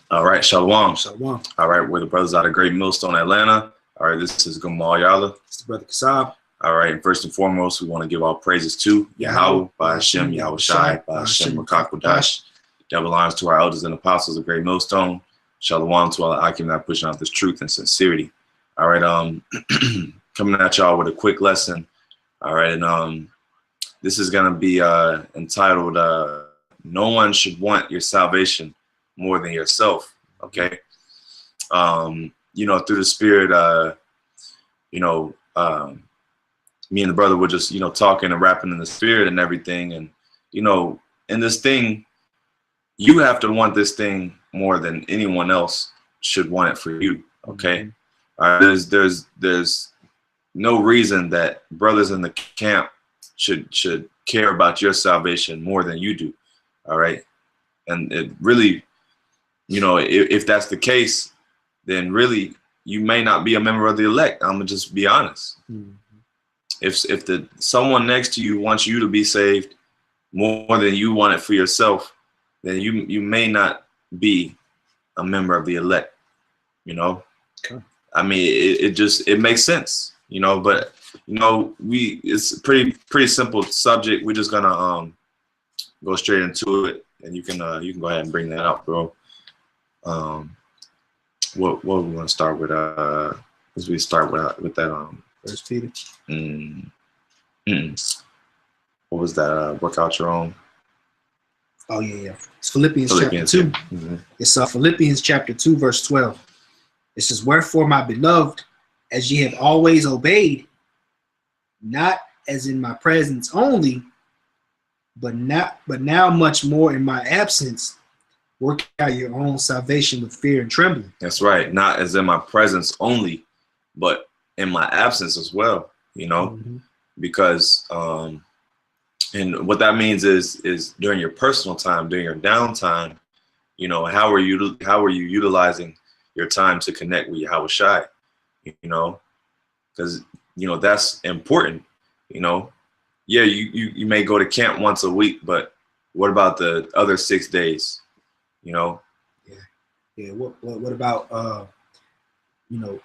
All right, Shalom. Shalom. All right, we're the brothers out of Great Millstone, Atlanta. All right, this is Gamal Yala. It's the brother Kasab. All right, and first and foremost, we want to give all praises to Yahawah, BAHASHAM, YAHAWASHI, BAHASHAM, Rakakwadash. Double honors to our elders and apostles of Great Millstone. Shalom to all the Akim that pushing out this truth and sincerity. All right, coming at y'all with a quick lesson. All right, and this is gonna be entitled "No One Should Want Your Salvation More Than Yourself." Okay, you know, through the Spirit, you know, me and the brother were just, you know, talking and rapping in the Spirit and everything, and you know, in this thing, you have to want this thing more than anyone else should want it for you. Okay, there's no reason that brothers in the camp should care about your salvation more than you do. All right, and it really, you know, if that's the case, then really you may not be a member of the elect. I'm gonna just be honest. Mm-hmm. If someone next to you wants you to be saved more than you want it for yourself, then you may not be a member of the elect. You know, okay. I mean, it makes sense. You know, but you know, it's a pretty simple subject. We're just gonna go straight into it, and you can go ahead and bring that up, bro. What we want to start with? As we start with that First Peter. What was that? Work out your own. Oh yeah. It's Philippians chapter 2. Mm-hmm. It's Philippians chapter 2, verse 12. It says, "Wherefore, my beloved, as ye have always obeyed, not as in my presence only, but now much more in my absence, work out your own salvation with fear and trembling." That's right. Not as in my presence only, but in my absence as well. You know, Mm-hmm. because and what that means is during your personal time, during your downtime, you know, how are you utilizing your time to connect with YAHAWASHI? You know, because you know that's important. You know, yeah, you may go to camp once a week, but what about the other 6 days? You know. Yeah. What about you know,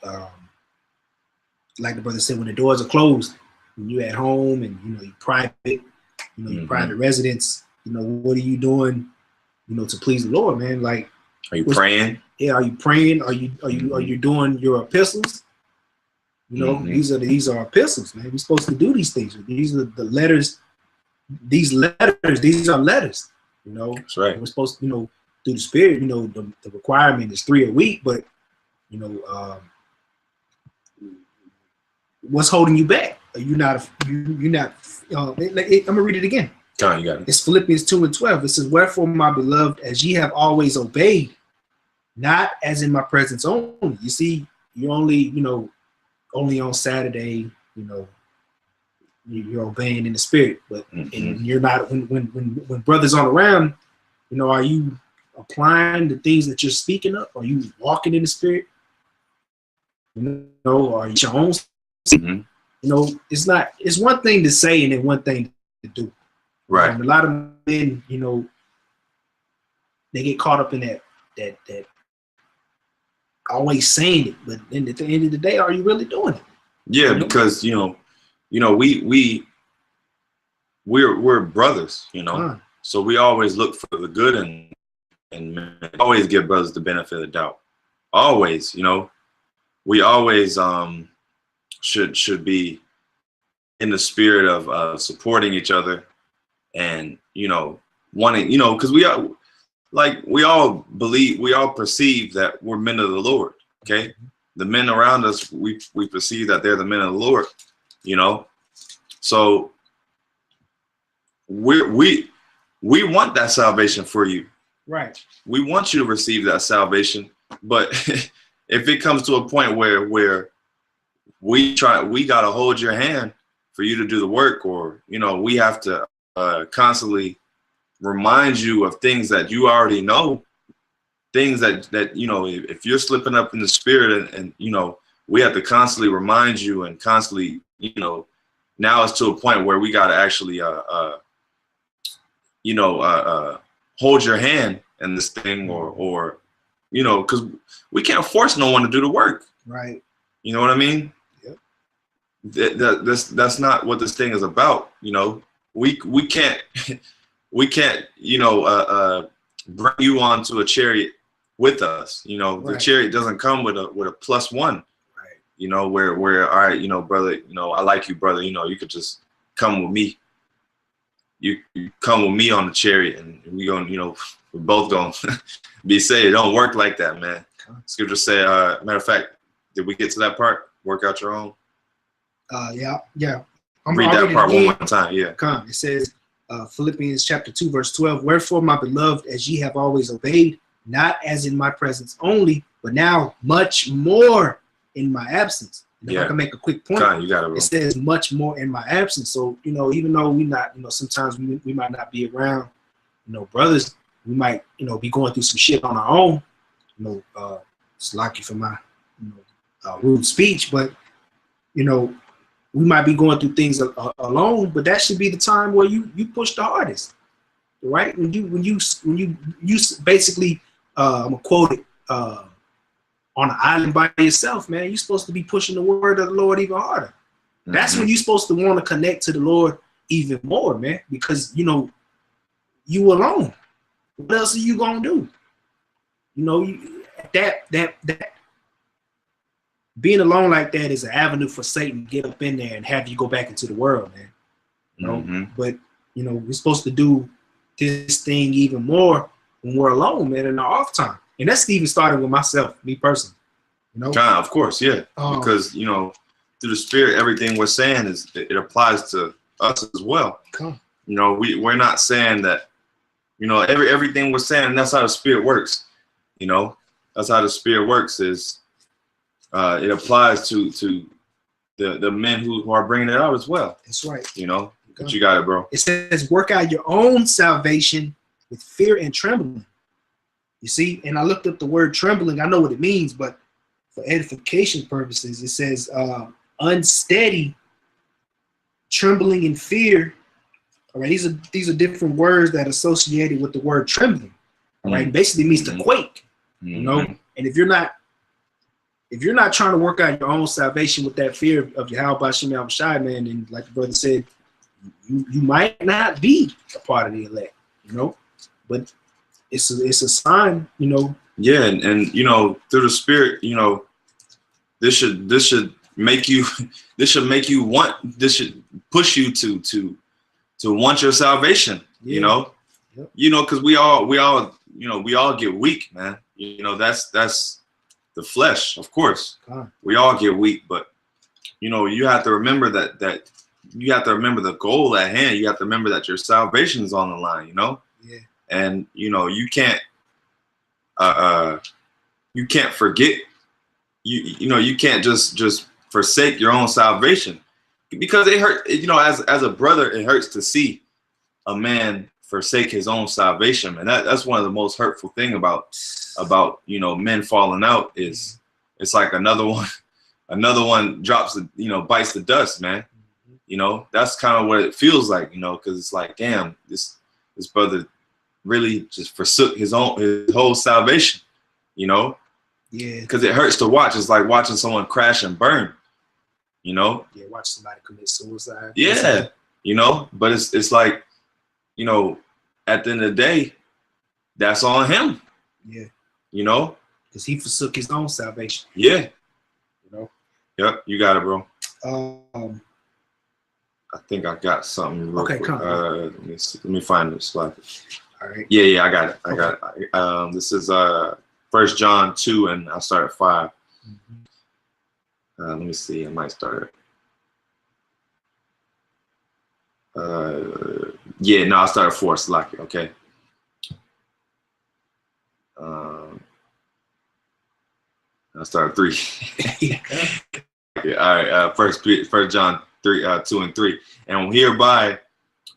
like the brother said, when the doors are closed, when you're at home and you know you're private, you know, your private residence, you know, what are you doing, you know, to please the Lord, man? Like, are you praying? Yeah, are you praying? Are you doing your epistles? You know, these are epistles, man. We're supposed to do these things. These are the letters. These are letters. You know, that's right. We're supposed to, you know, through the Spirit. You know, the requirement is 3 a week, but you know, what's holding you back? Are you not? You're not. I'm gonna read it again. Come on, you got it. It's Philippians 2 and 12. It says, "Wherefore, my beloved, as ye have always obeyed, not as in my presence only." You see, you only, you know, only on Saturday, you know, you're obeying in the Spirit, but and you're not when brothers aren't around, you know, are you applying the things that you're speaking of? Are you walking in the Spirit? You know, are you your own? You know, it's one thing to say and then one thing to do. Right. A lot of men, you know, they get caught up in that always saying it, but then at the end of the day, are you really doing it? Yeah, because you know, we're brothers, you know, so we always look for the good and always give brothers the benefit of the doubt. Always, you know, we always should be in the spirit of supporting each other and, you know, wanting, you know, because we all believe, we all perceive that we're men of the Lord. Okay, the men around us, we perceive that they're the men of the Lord, you know. So we want that salvation for you. Right. We want you to receive that salvation, but if it comes to a point where we gotta hold your hand for you to do the work, or you know, we have to constantly remind you of things that you already know, things that you know, if you're slipping up in the Spirit and you know, we have to constantly remind you and constantly, you know, now it's to a point where we got to actually you know, hold your hand in this thing, or you know, because we can't force no one to do the work. Right. You know what I mean? Yep. That's not what this thing is about. You know, we can't you know bring you onto a chariot with us. You know, the chariot doesn't come with a +1. Right. You know, where all right, you know, brother, you know, I like you, brother. You know, you could just come with me. You come with me on the chariot, and we gonna, you know, we're both gonna be saved. It don't work like that, man. Scripture say, matter of fact, did we get to that part? Work out your own. Yeah. Read that part one more time. Yeah. Come. It says, Philippians chapter 2, verse 12. Wherefore, my beloved, as ye have always obeyed, not as in my presence only, but now much more in my absence. And if I can make a quick point, you got it, it says much more in my absence. So, you know, even though we not, you know, sometimes we might not be around, you know, brothers, we might, you know, be going through some shit on our own. You know, it's lucky for my, you know, rude speech, but, you know, we might be going through things alone, but that should be the time where you push the hardest, right? When you basically, I'm gonna quote it, on an island by yourself, man, you're supposed to be pushing the word of the Lord even harder. That's when you're supposed to want to connect to the Lord even more, man, because, you know, you alone. What else are you gonna do? You know, that being alone like that is an avenue for Satan to get up in there and have you go back into the world, man. You know, but, you know, we're supposed to do this thing even more when we're alone, man, in our off time. And that's even starting with myself, me personally. You know, of course, yeah, because, you know, through the Spirit, everything we're saying it applies to us as well. You know, we're not saying that, you know, everything we're saying, and that's how the Spirit works. You know, that's how the Spirit works. Is it applies to the men who are bringing it out as well. That's right. You know, but you got it, bro. It says, work out your own salvation with fear and trembling. You see, and I looked up the word trembling. I know what it means, but for edification purposes, it says unsteady, trembling in fear. All right, these are different words that are associated with the word trembling. All right, basically means to quake. You know, and if you're not trying to work out your own salvation with that fear of YAHAWASHI, YAHAWASHI, man, and like the brother said, you might not be a part of the elect. You know, but it's a sign, you know. Yeah, and you know, through the Spirit, you know, this should make you this should push you to want your salvation. Yeah. You know, because we all you know, we all get weak, man. You know, that's the flesh, of course. We all get weak, but you know, you have to remember that you have to remember the goal at hand. You have to remember that your salvation is on the line. You know. Yeah. And you know, you can't forget, you know, you can't just forsake your own salvation, because it hurt. You know, as a brother, it hurts to see a man forsake his own salvation, and that's one of the most hurtful thing about you know, men falling out. Is it's like another one drops the, you know, bites the dust, man. You know, that's kind of what it feels like, you know, because it's like, damn, this brother really just forsook his whole salvation, you know. Yeah, because it hurts to watch. It's like watching someone crash and burn, you know. Yeah, watch somebody commit suicide. Yeah, you know, but it's like, you know, at the end of the day, that's on him. Yeah, you know, because he forsook his own salvation. Yeah, you know. Yep, you got it, bro. I think I got something. Okay, quick. come on. Let me find this slide. All right. Yeah, I got it. I got it. This is 1 John 2, and I'll start at 5. Let me see. I might start at yeah, no, I'll start at 4. Slack it, okay. I'll start at 3. Yeah, all right. 1 John 3, 2 and 3. And hereby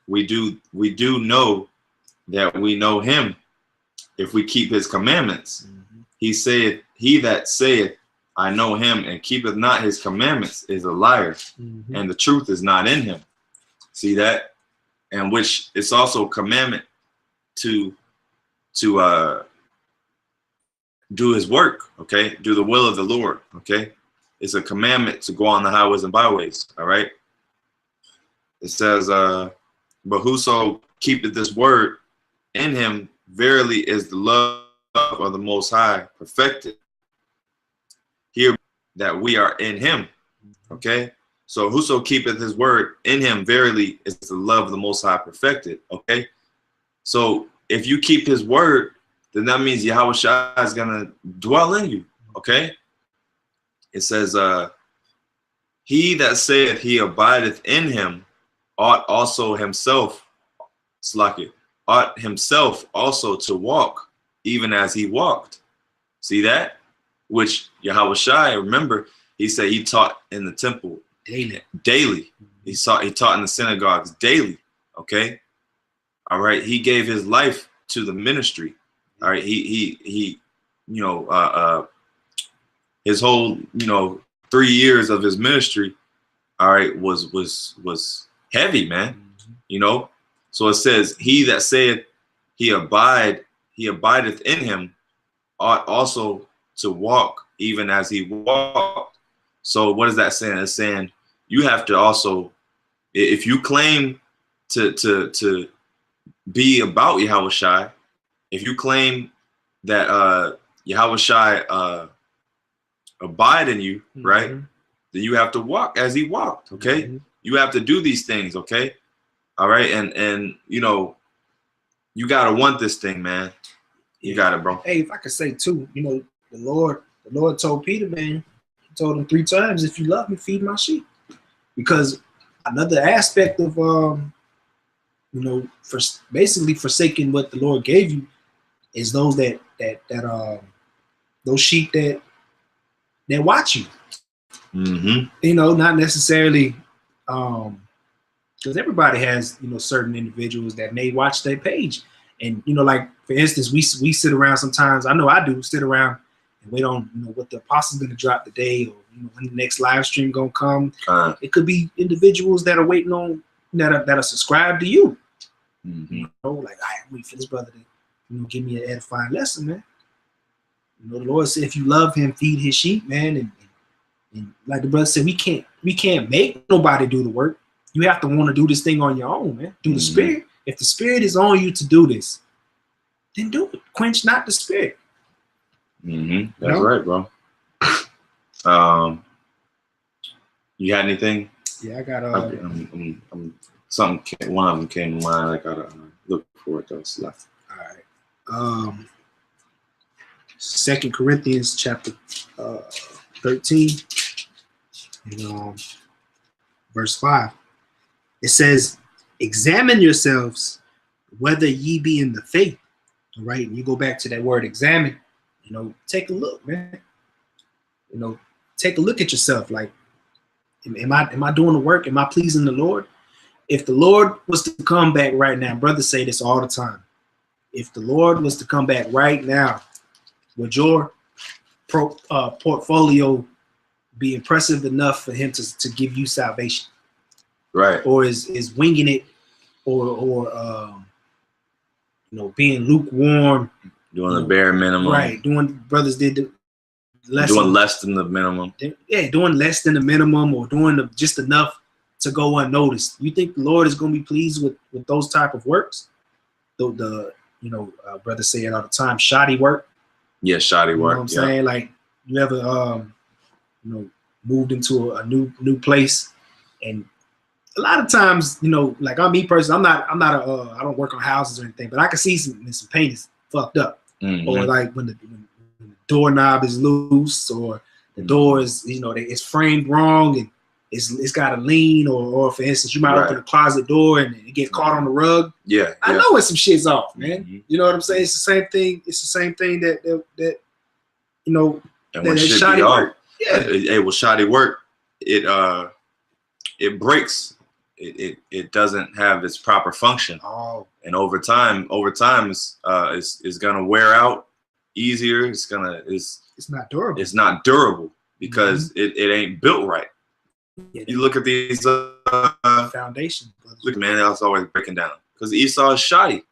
we do know that we know him, if we keep his commandments. He saith, he that saith, I know him, and keepeth not his commandments, is a liar, and the truth is not in him. See that? And which it's also a commandment to do his work, okay? Do the will of the Lord, okay? It's a commandment to go on the highways and byways, all right? It says, but whoso keepeth this word in him, verily is the love of the Most High perfected. Here that we are in him, okay? So whoso keepeth his word in him, verily is the love of the Most High perfected, okay? So if you keep his word, then that means Yahawashi is going to dwell in you, okay? It says, he that saith he abideth in him ought also himself, ought himself also to walk, even as he walked. See that? Which Yahawashi, remember, he said he taught in the temple daily. He taught in the synagogues daily, okay? All right, he gave his life to the ministry. All right, he you know, his whole, you know, 3 years of his ministry, all right, was heavy, man. You know, so it says, he that saith he abideth in him ought also to walk even as he walked. So what is that saying? It's saying you have to also, if you claim to be about Yahawashi, if you claim that Yahawashi abide in you, right? Then you have to walk as he walked, okay? You have to do these things, okay? All right, and you know, you gotta want this thing, man. You got it, bro. Hey, if I could say too, you know, the Lord told Peter, man, he told him 3 times, if you love me, feed my sheep. Because another aspect of you know, for basically forsaking what the Lord gave you is those those sheep that watch you. You know, not necessarily because everybody has, you know, certain individuals that may watch their page. And, you know, like, for instance, we sit around sometimes, I know I do, sit around and wait on, you know, what the apostle's going to drop today, or, you know, when the next live stream going to come. It could be individuals that are waiting on, that are subscribed to you. You know, like, I wait for this brother to, you know, give me an edifying lesson, man. You know, the Lord said, if you love him, feed his sheep, man. And like the brother said, we can't make nobody do the work. You have to want to do this thing on your own, man. Through the Spirit. If the Spirit is on you to do this, then do it. Quench not the Spirit. That's right, bro. You got anything? Yeah, I got something. One of them came to mind. I gotta look for it though. It's left. All right. 2 Corinthians chapter 13, and verse 5. It says, examine yourselves whether ye be in the faith. All right. And you go back to that word examine, you know, take a look, man. You know, take a look at yourself. Like, am I doing the work? Am I pleasing the Lord? If the Lord was to come back right now, brothers say this all the time. If the Lord was to come back right now, would your portfolio be impressive enough for him to give you salvation? Right. Or is winging it, or you know, being lukewarm, doing the bare minimum, right? Doing, brothers did the doing less than the minimum. Yeah, doing less than the minimum, or doing just enough to go unnoticed. You think the Lord is going to be pleased with those type of works? The you know, brothers say it all the time, shoddy work. Yeah, shoddy work. You know what I'm saying? Like, you ever you know, moved into a new place, and a lot of times, you know, like, I'm me personally, I don't work on houses or anything, but I can see some paint is fucked up, or like when the doorknob is loose, or the door is, you know, it's framed wrong and it's got a lean, or for instance, you might open a closet door and it get caught on the rug. I know when some shit's off, man. You know what I'm saying? It's the same thing. It's the same thing that you know, and when shit shoddy be off, work. Yeah, with shoddy work, it breaks. It doesn't have its proper function. And over time, it's gonna wear out easier. It's not durable. It's not durable because it ain't built right. You look at these foundation. Look, man, that's always breaking down because Esau is shoddy.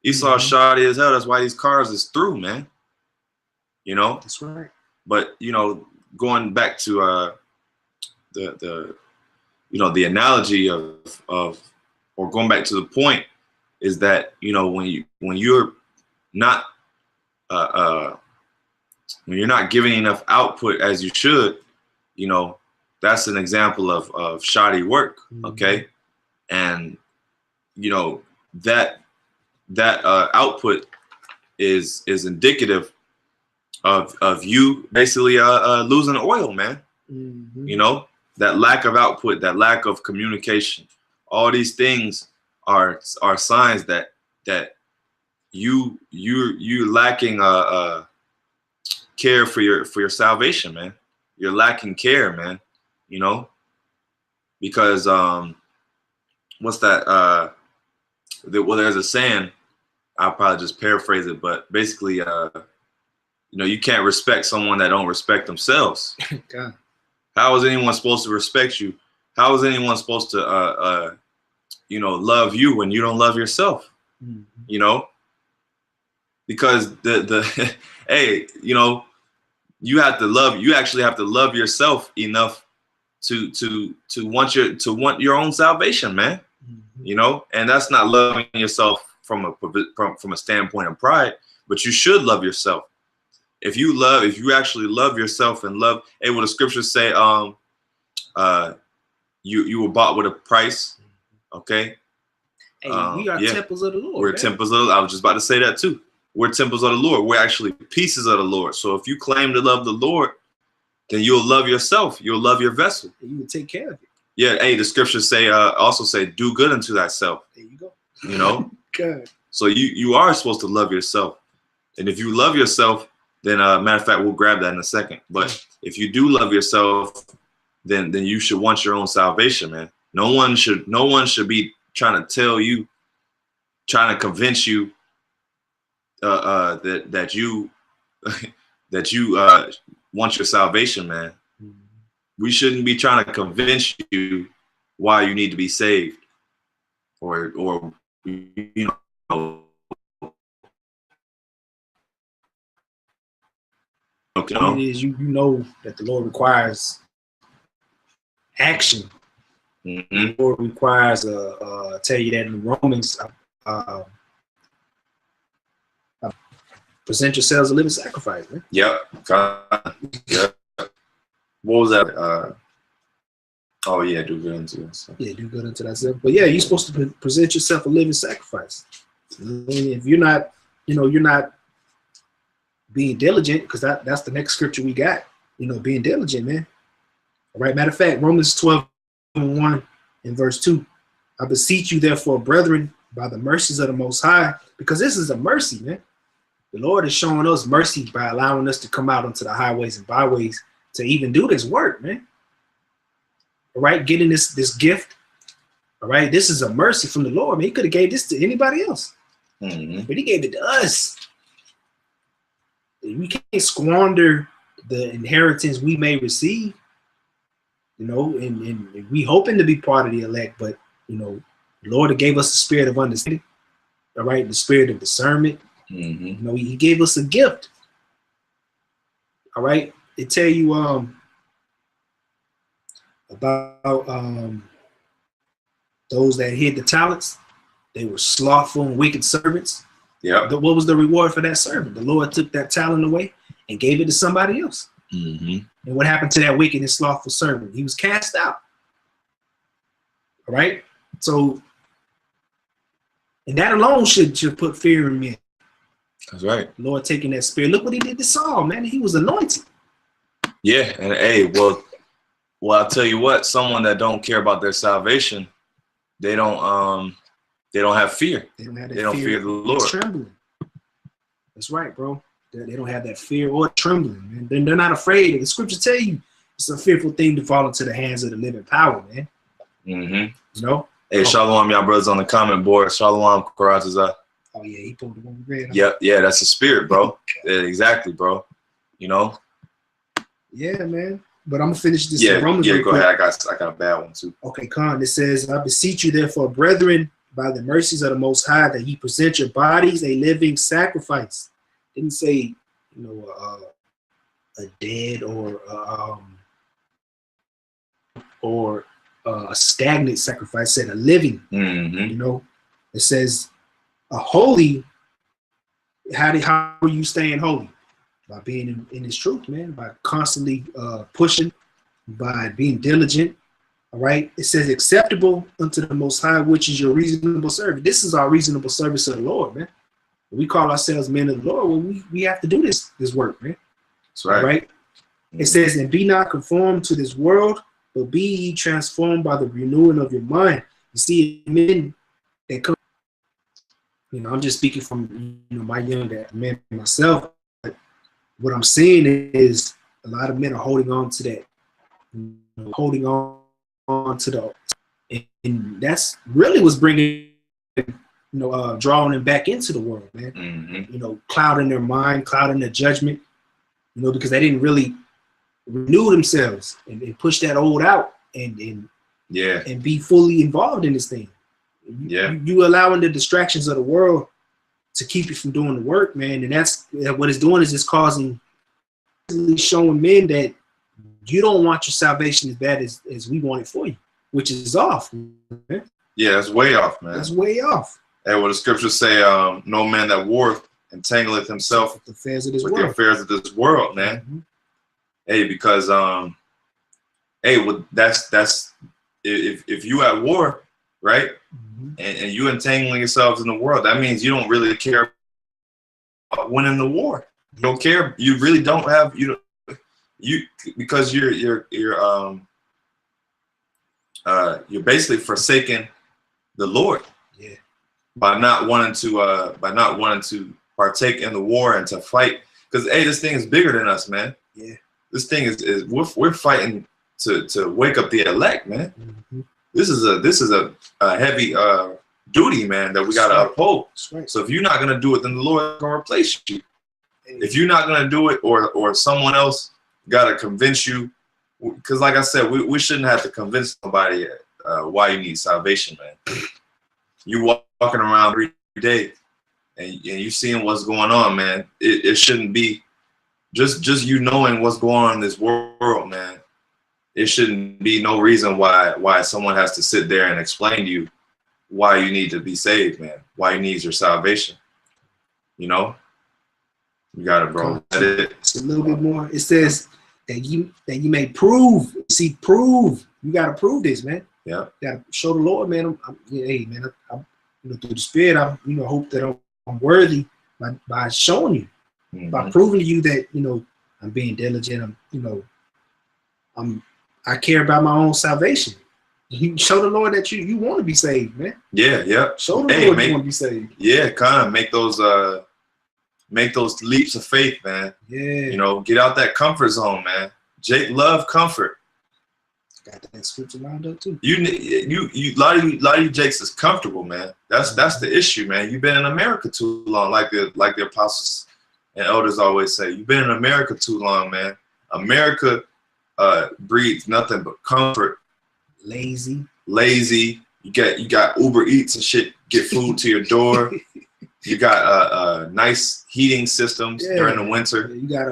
Esau is shoddy as hell. That's why these cars is through, man. you know. That's right. But you know, going back to the you know, the analogy of or going back to the point is that, you know, when you're not when you're not giving enough output as you should, you know, that's an example of shoddy work. Okay. And you know, that output is indicative of you basically losing oil, man. You know, that lack of output, that lack of communication, all these things are signs that you're lacking care for your salvation, man. You're lacking care, man. You know, because what's that? Well, there's a saying. I'll probably just paraphrase it, but basically, you know, you can't respect someone that don't respect themselves. God. How is anyone supposed to respect you? How is anyone supposed to, you know, love you when you don't love yourself? You know, because the hey, you know, you actually have to love yourself enough to want your own salvation, man. You know, and that's not loving yourself from a standpoint of pride, but you should love yourself. If you actually love yourself and love, hey, what the scriptures say, you were bought with a price. Okay. Hey, we are temples of the Lord. We're temples of. I was just about to say that too. We're temples of the Lord. We're actually pieces of the Lord. So if you claim to love the Lord, then you'll love yourself. You'll love your vessel. You will take care of it. Yeah. Hey, the scriptures say also say, do good unto thyself. There you go. You know. Good. So you are supposed to love yourself, and if you love yourself, then matter of fact, we'll grab that in a second. But if you do love yourself, then you should want your own salvation, man. No one should be trying to tell you, trying to convince you that you that you want your salvation, man. We shouldn't be trying to convince you why you need to be saved, or you know. Okay. It is you know that the Lord requires action. The Lord requires tell you that in Romans, present yourselves a living sacrifice, man. Yep. Yep. What was that? Oh yeah, do good unto yourself. Yeah, do good unto thyself. But yeah, you're supposed to present yourself a living sacrifice. And if you're not, you know, you're not being diligent, because that's the next scripture we got. You know, being diligent, man. All right. Matter of fact, Romans 12:1 and verse 2. I beseech you, therefore, brethren, by the mercies of the Most High, because this is a mercy, man. The Lord is showing us mercy by allowing us to come out onto the highways and byways to even do this work, man. All right, getting this gift. All right, this is a mercy from the Lord, man. He could have gave this to anybody else, but He gave it to us. We can't squander the inheritance we may receive, you know, and we hoping to be part of the elect, but you know, the Lord gave us the spirit of understanding, all right, the spirit of discernment. You know, He gave us a gift. All right, it tell you about those that hid the talents. They were slothful and wicked servants. Yeah. What was the reward for that servant? The Lord took that talent away and gave it to somebody else. And what happened to that wicked and slothful servant? He was cast out. All right. So, and that alone should put fear in men. That's right. Lord taking that spirit. Look what He did to Saul, man. He was anointed. Yeah. And hey, well, I'll tell you what. Someone that don't care about their salvation, they don't have fear. They don't fear the Lord. Trembling. That's right, bro. They don't have that fear or trembling, man. They're not afraid. The scriptures tell you it's a fearful thing to fall into the hands of the living power, man. You know? Hey, shalom, y'all brothers on the comment board. Shalom, Karatazah. Oh, yeah, he pulled the one red. Yeah, that's the spirit, bro. Yeah, exactly, bro. You know? Yeah, man. But I'm going to finish this. Romans go ahead. I got a bad one, too. Okay, Khan. It says, I beseech you, therefore, brethren, by the mercies of the Most High, that ye present your bodies a living sacrifice. Didn't say, you know, a dead or a stagnant sacrifice. It said a living. You know, it says a holy. How are you staying holy? By being in His truth, man. By constantly pushing, by being diligent. All right. It says acceptable unto the Most High, which is your reasonable service. This is our reasonable service of the Lord, man. We call ourselves men of the Lord. Well, we have to do this work, man. That's right. All right. It says, and be not conformed to this world, but be ye transformed by the renewing of your mind. You see, men that come, you know, I'm just speaking from, you know, my young man myself. But what I'm seeing is a lot of men are holding on to that, you know, holding on to the, and that's really what's bringing, you know, drawing them back into the world, man. You know, clouding their mind, clouding their judgment, you know, because they didn't really renew themselves and push that old out and be fully involved in this thing. You allowing the distractions of the world to keep you from doing the work, man, and that's what it's doing, is it's causing, showing men that you don't want your salvation as bad as we want it for you, which is off, man. Yeah, that's way off, man. That's way off. Hey, what the scriptures say, no man that warreth entangleth himself with the affairs of this with world. The affairs of this world, man. Hey, because hey, well, that's if you at war, right, and you entangling yourselves in the world, that means you don't really care about winning the war. You don't care. You really don't have because you're basically forsaking the Lord. Yeah. By not wanting to partake in the war and to fight, because hey, this thing is bigger than us, man. Yeah. This thing is we're fighting to wake up the elect, man. This is a heavy duty, man, that we gotta uphold. Right. So if you're not gonna do it, then the Lord is gonna replace you. If you're not gonna do it, or someone else gotta convince you, because like I said, we shouldn't have to convince somebody why you need salvation, man. You walking around every day and you seeing what's going on, man. It shouldn't be just you knowing what's going on in this world, man. It shouldn't be no reason why someone has to sit there and explain to you why you need to be saved, man. Why you need your salvation. You know? You got it, bro. It's a little bit more. It says that you may prove. See, prove. You gotta prove this, man. Yeah. You gotta show the Lord, man. Hey, man, I'm through the Spirit, I hope that I'm worthy by showing you, by proving to you that I'm being diligent. I care about my own salvation. You show the Lord that you want to be saved, man. Yeah, yeah. Show the Lord you want to be saved. Yeah, kind of make those leaps of faith, man. Yeah. Get out that comfort zone, man. Jake love comfort. Got that scripture lined up too. A lot of you Jakes is comfortable, man. That's the issue, man. You've been in America too long, like the apostles and elders always say. You've been in America too long, man. America breeds nothing but comfort. Lazy. You got Uber Eats and shit. Get food to your door. You got nice heating systems during the winter. You got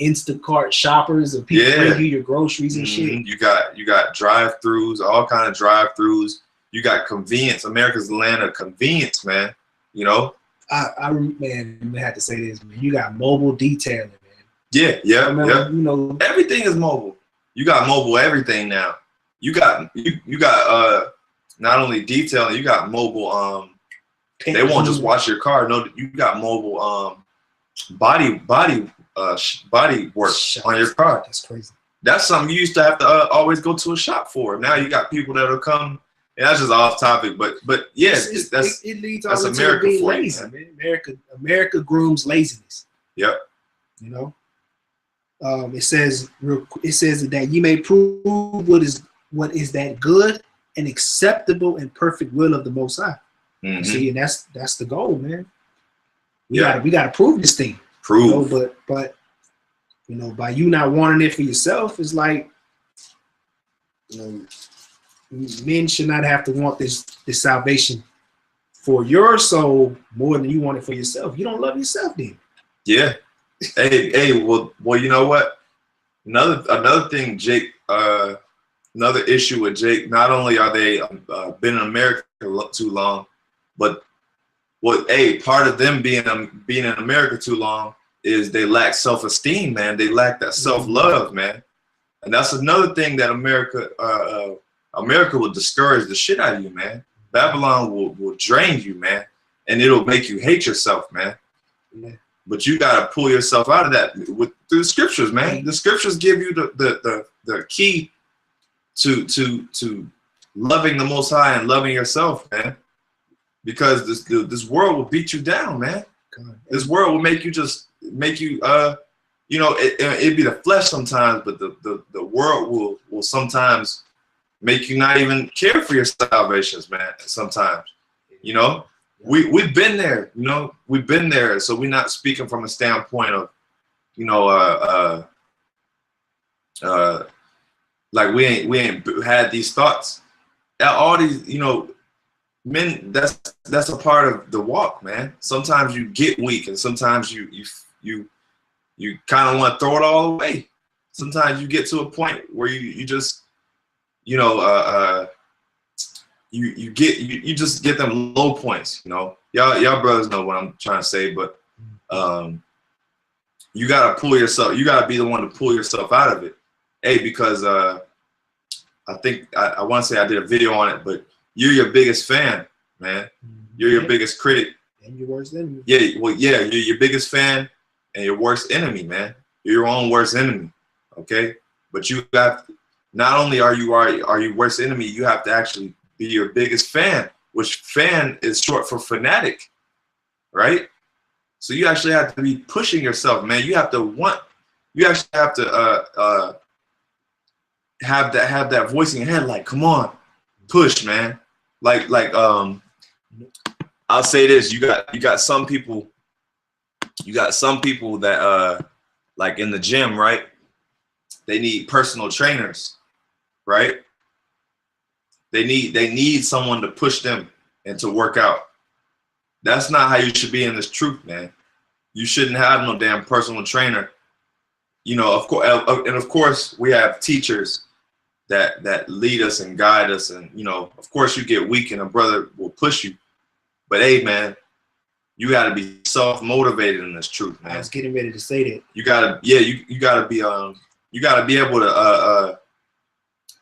Instacart shoppers or people bring you your groceries and shit. You got drive-throughs, all kind of drive-throughs. You got convenience. America's the land of convenience, man. Man, I had to say this, man. You got mobile detailing, man. Yeah. Everything is mobile. You got mobile everything now. You got not only detailing, you got mobile. They won't just wash your car. No, you got mobile body work on your car. That's crazy. That's something you used to have to always go to a shop for. Now you got people that'll come. And that's just off topic, but yeah, it leads all into being lazy, man. America grooms laziness. Yep. It says that you may prove what is that good and acceptable and perfect will of the Most High. See, and that's the goal, man. We gotta prove this thing. But by you not wanting it for yourself, it's like, men should not have to want this salvation for your soul more than you want it for yourself. You don't love yourself then. Yeah. Well, you know what? Another thing, Jake. Another issue with Jake. Not only are they been in America too long, but part of them being in America too long is they lack self-esteem, man. They lack that self-love, man. And that's another thing that America will discourage the shit out of you, man. Babylon will drain you, man, and it'll make you hate yourself, man. Yeah. But you gotta pull yourself out of that through the scriptures, man. The scriptures give you the key to loving the Most High and loving yourself, man. Because this world will beat you down, man. God. This world will make you you know, it'd be the flesh sometimes, but the world will sometimes make you not even care for your salvations, man. Sometimes, you know, we've been there, you know, we've been there. So we're not speaking from a standpoint of, you know, like we ain't had these thoughts. All these, you know, men. That's a part of the walk, man. Sometimes you get weak, and sometimes you kind of want to throw it all away. Sometimes you get to a point where you just, you know, you just get them low points, you know. Y'all brothers know what I'm trying to say, but you gotta pull yourself. You gotta be the one to pull yourself out of it. Hey, because I think I want to say I did a video on it, but you're your biggest fan, man. You're your biggest critic. And your worst enemy. Yeah, well, yeah, you're your biggest fan and your worst enemy, man. You're your own worst enemy, okay? But you got, not only are you worst enemy, you have to actually be your biggest fan, which fan is short for fanatic, right? So you actually have to be pushing yourself, man. You have to want, you actually have to have that voice in your head, like, come on, push, man. Like I'll say this, you got some people that like in the gym, right? They need personal trainers, right? They need someone to push them and to work out. That's not how you should be in this truth, man. You shouldn't have no damn personal trainer. You know, of course, and of course we have teachers that lead us and guide us, and you know, of course you get weak and a brother will push you. But hey, man, you got to be self-motivated in this truth, man. I was getting ready to say that. You gotta, yeah, you gotta be able to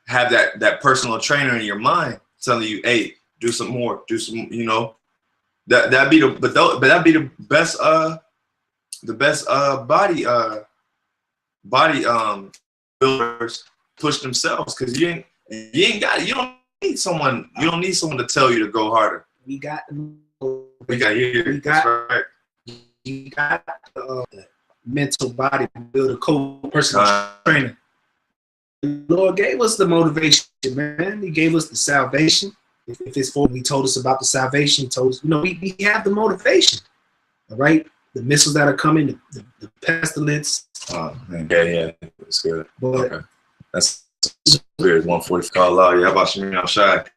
have that personal trainer in your mind telling you, hey, do some more, do some, you know. That'd be the best body builders push themselves, because you don't need someone to tell you to go harder. We got right. You got the mental body builder, personal trainer. The Lord gave us the motivation, man. He gave us the salvation. If it's for, he told us about the salvation. He told us, you know, we have the motivation. All right, the missiles that are coming, the pestilence. Oh man, yeah, that's good. But okay, that's weird. 140 call out. YAHAWASHI, YAHAWASHI.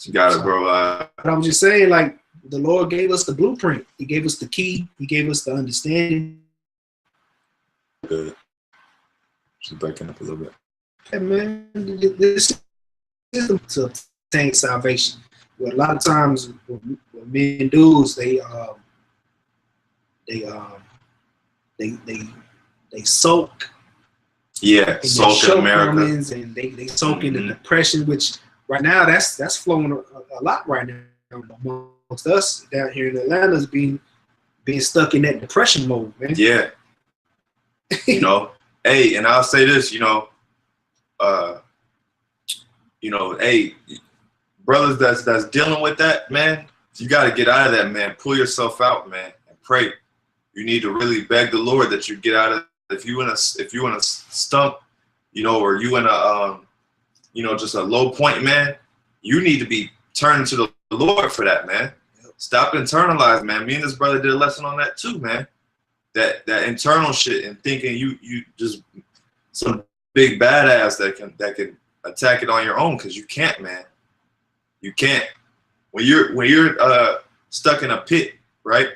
You got it, bro. But I'm just saying, like, the Lord gave us the blueprint. He gave us the key. He gave us the understanding. Good. She's breaking up a little bit. Hey, man, this is to obtain salvation. Well, a lot of times, what men do is they soak. Yeah, soak in America. And they soak in the depression, which right now that's flowing a lot right now amongst us down here in Atlanta, is being stuck in that depression mode, man. Yeah. You know, hey, and I'll say this, you know, hey, brothers that's dealing with that, man, you got to get out of that, man. Pull yourself out, man, and pray. You need to really beg the Lord that you get out of. If you in a stump, you know, or you in a you know, just a low point, man, you need to be turning to the Lord for that, man. Stop internalize, man. Me and this brother did a lesson on that too, man. That internal shit and thinking you just some big badass that can attack it on your own, because you can't, man. You can't. When you're stuck in a pit, right?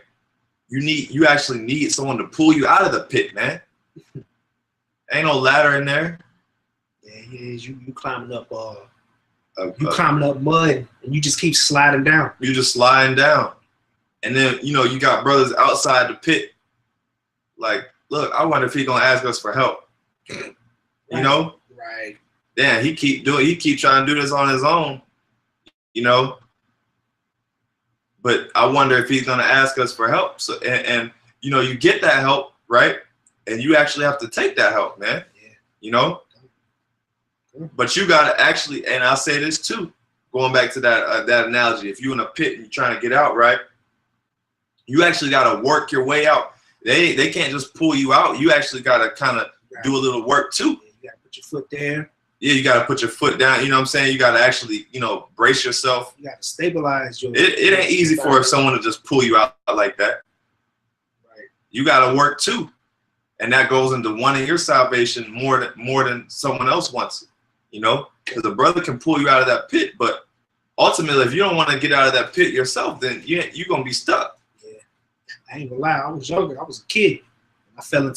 you actually need someone to pull you out of the pit, man. Ain't no ladder in there. Yeah, you climbing up you climbing up mud and you just keep sliding down. You just sliding down. And then, you know, you got brothers outside the pit. Like, look, I wonder if he's gonna ask us for help. Right. You know? Right. Damn, he keep trying to do this on his own, you know. But I wonder if he's gonna ask us for help. So and you know, you get that help, right? And you actually have to take that help, man. Yeah. You know? But you gotta actually, and I'll say this too, going back to that that analogy, if you're in a pit and you're trying to get out, right? You actually gotta work your way out. They can't just pull you out. You actually gotta kind of do a little work too. Yeah, you gotta put your foot there. Yeah, you gotta put your foot down. You know what I'm saying? You gotta actually, you know, brace yourself. You gotta stabilize your. It ain't easy for someone to just pull you out like that. Right. You gotta work too, and that goes into wanting your salvation more than someone else wants it. You know, because a brother can pull you out of that pit, but ultimately, if you don't want to get out of that pit yourself, then you're gonna be stuck. Yeah, I ain't gonna lie. I was younger. I was a kid. I fell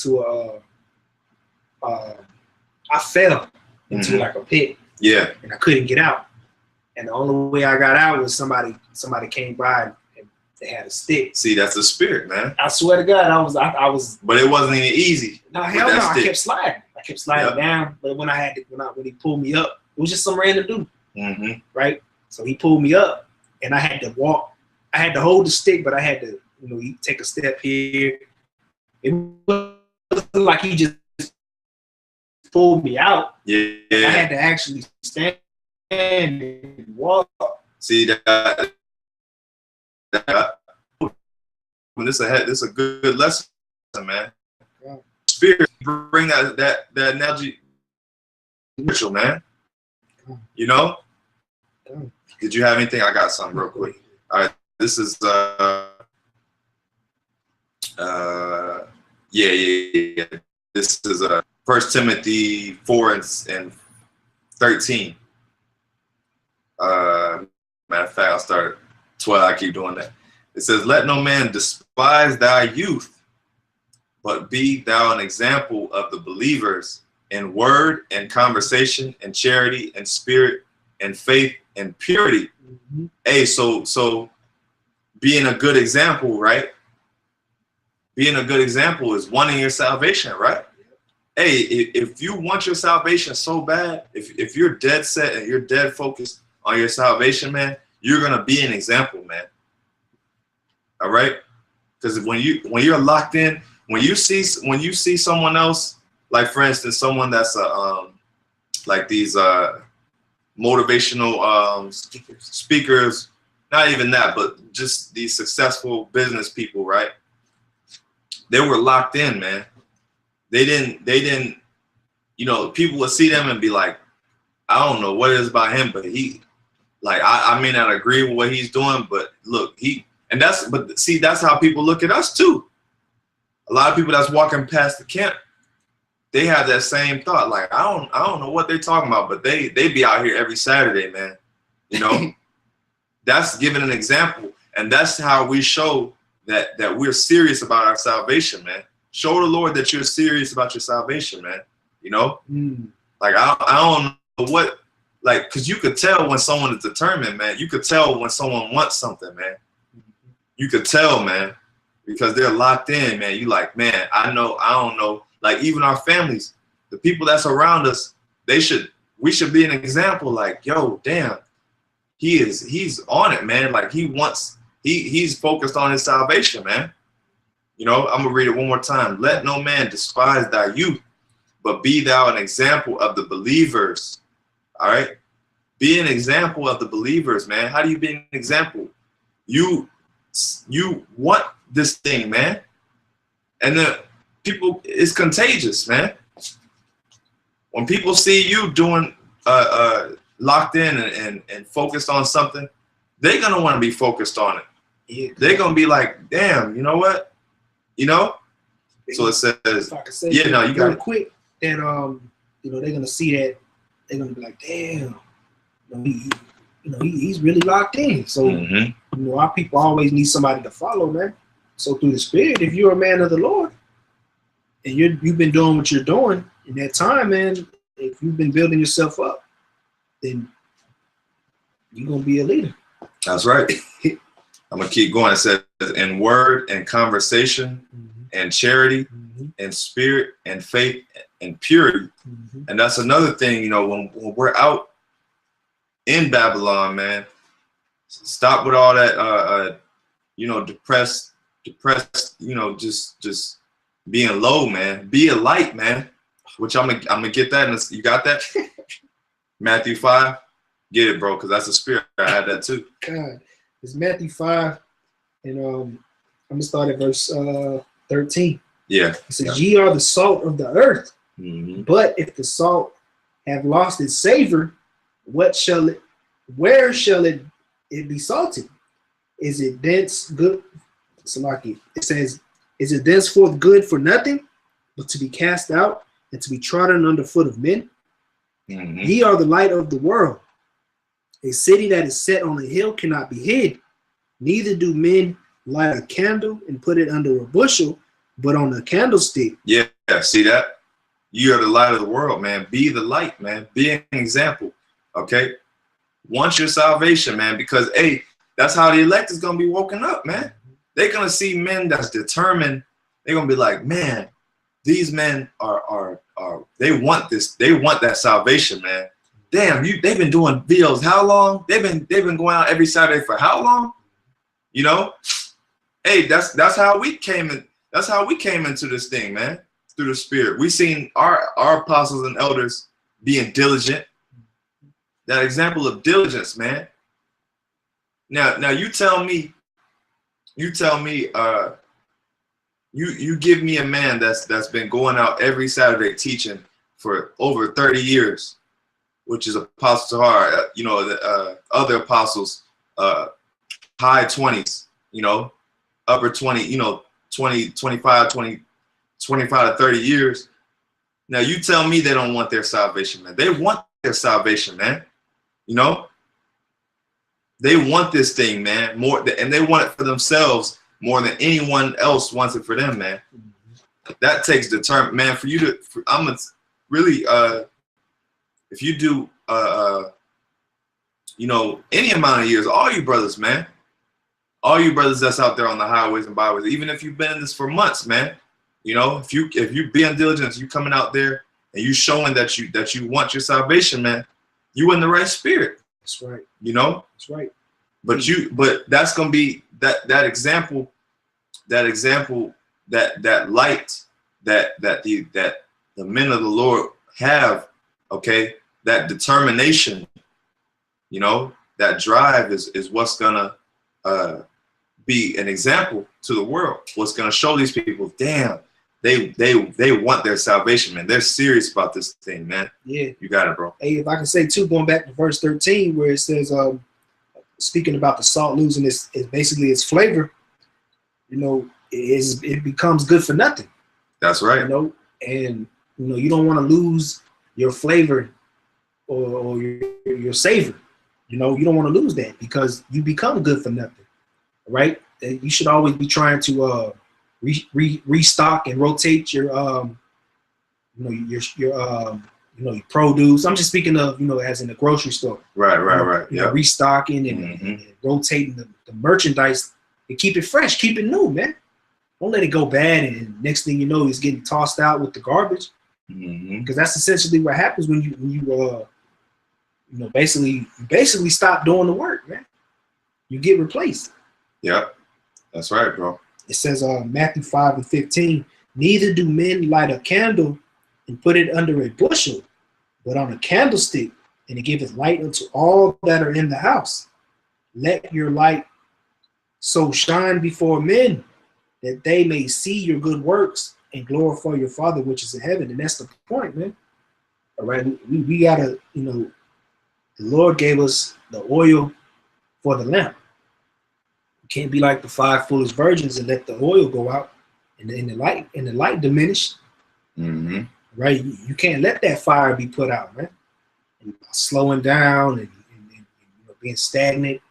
into like a pit. Yeah. And I couldn't get out. And the only way I got out was somebody came by and they had a stick. See, that's the spirit, man. I swear to God, I was. But it wasn't even easy. No, hell no. I kept sliding. Down. But when he pulled me up, it was just some random dude. Mm-hmm. Right? So he pulled me up and I had to walk. I had to hold the stick, but I had to, you know, take a step here. It wasn't like he just pulled me out. Yeah. I had to actually stand and walk. See that when this a good lesson, man. Yeah. Spirit, bring that analogy, spiritual, man. You know. Did you have anything? I got something real quick. All right, this is yeah. This is 1 Timothy 4 and 13. Matter of fact, I'll start 12. I keep doing that. It says, "Let no man despise thy youth, but be thou an example of the believers in word and conversation and charity and spirit and faith and purity." Mm-hmm. Hey, so being a good example, right? Being a good example is wanting your salvation, right? Hey, if you want your salvation so bad, if you're dead set and you're dead focused on your salvation, man, you're gonna be an example, man. All right? Because when you're locked in, when you see someone else, like for instance, someone that's like these motivational speakers, not even that, but just these successful business people, right? They were locked in, man. They didn't, you know, people would see them and be like, I don't know what it is about him, but he, like, I may not agree with what he's doing, but look, that's how people look at us too. A lot of people that's walking past the camp, they have that same thought. Like, I don't know what they're talking about, but they be out here every Saturday, man. You know, that's giving an example, and that's how we show that we're serious about our salvation, man. Show the Lord that you're serious about your salvation, man. You know, like I don't know what, like, because you could tell when someone is determined, man. You could tell when someone wants something, man. You could tell, man, because they're locked in, man. You like, man, I don't know. Like, even our families, the people that's around us, we should be an example. Like, yo, damn, he's on it, man. Like, he's focused on his salvation, man. You know, I'm gonna read it one more time. "Let no man despise thy youth, but be thou an example of the believers." All right, be an example of the believers, man. How do you be an example? You want this thing, man, and then people, it's contagious, man. When people see you doing locked in and focused on something, they're gonna want to be focused on it. Yeah. They're gonna be like, damn, you know what? You know? So it says, yeah, no, you got it. Quick that you know, they're gonna see that, they're gonna be like, damn, he's really locked in. So you know, our people always need somebody to follow, man. So through the Spirit, if you're a man of the Lord and you've been doing what you're doing in that time, man, if you've been building yourself up, then you're gonna be a leader. That's right. I'm gonna keep going. It says in word and conversation and charity and spirit and faith and purity. And that's another thing, you know, when we're out in Babylon, man, stop with all that you know, depressed, you know, just being low, man. Be a light, man. Which I'm gonna get that. And you got that? Matthew 5. Get it, bro, because that's the spirit. I had that too. God, it's Matthew 5, and I'm gonna start at verse 13. Yeah. It says, "Ye are the salt of the earth, but if the salt have lost its savor, where shall it be salted? Is it thence good?" It says, "Is it thenceforth good for nothing, but to be cast out and to be trodden under foot of men? Ye are the light of the world. A city that is set on a hill cannot be hid. Neither do men light a candle and put it under a bushel, but on a candlestick." Yeah, see that? You are the light of the world, man. Be the light, man. Be an example, okay? Want your salvation, man, because, hey, that's how the elect is going to be woken up, man. They're going to see men that's determined. They're going to be like, man, these men are they want this. They want that salvation, man. Damn, they've been doing videos how long? They've been going out every Saturday for how long? You know? Hey, that's how we came in. That's how we came into this thing, man. Through the Spirit. We seen our apostles and elders being diligent. That example of diligence, man. Now you tell me, you give me a man that's been going out every Saturday teaching for over 30 years, which is Apostle Tahar, you know, the other apostles, high 20s, you know, upper 20, you know, 25 to 30 years. Now you tell me they don't want their salvation, man. They want their salvation, man. You know, they want this thing, man, more, and they want it for themselves more than anyone else wants it for them, man. That takes determined, man. For you to, I'm gonna really, if you do, you know, any amount of years, all you brothers, man, all you brothers that's out there on the highways and byways, even if you've been in this for months, man, you know, if you being diligent, you coming out there and you showing that you want your salvation, man, you in the right spirit. That's right. You know. That's right. But that's gonna be that example, that light that the men of the Lord have. Okay, that determination, you know, that drive is what's gonna be an example to the world. What's gonna show these people, damn, they want their salvation, man. They're serious about this thing, man. Yeah, you got it, bro. Hey, if I can say too, going back to verse 13, where it says, speaking about the salt losing its basically its flavor, you know, it becomes good for nothing. That's right. You know, and you know, you don't want to lose your flavor or your savor. You know, you don't want to lose that because you become good for nothing, right? You should always be trying to restock and rotate your your produce. I'm just speaking of, you know, as in the grocery store. Right. You know, restocking and rotating the merchandise and keep it fresh, keep it new, man. Don't let it go bad and next thing you know, it's getting tossed out with the garbage. Because that's essentially what happens when you know, basically stop doing the work, man. You get replaced. Yeah, that's right, bro. It says Matthew 5:15, "Neither do men light a candle and put it under a bushel, but on a candlestick, and it giveth light unto all that are in the house. Let your light so shine before men that they may see your good works and glorify your Father which is in heaven." And that's the point, man. All right, we gotta, you know, the Lord gave us the oil for the lamp. You can't be like the 5 foolish virgins and let the oil go out and the light diminish. Right? You can't let that fire be put out, man. And slowing down and you know, being stagnant.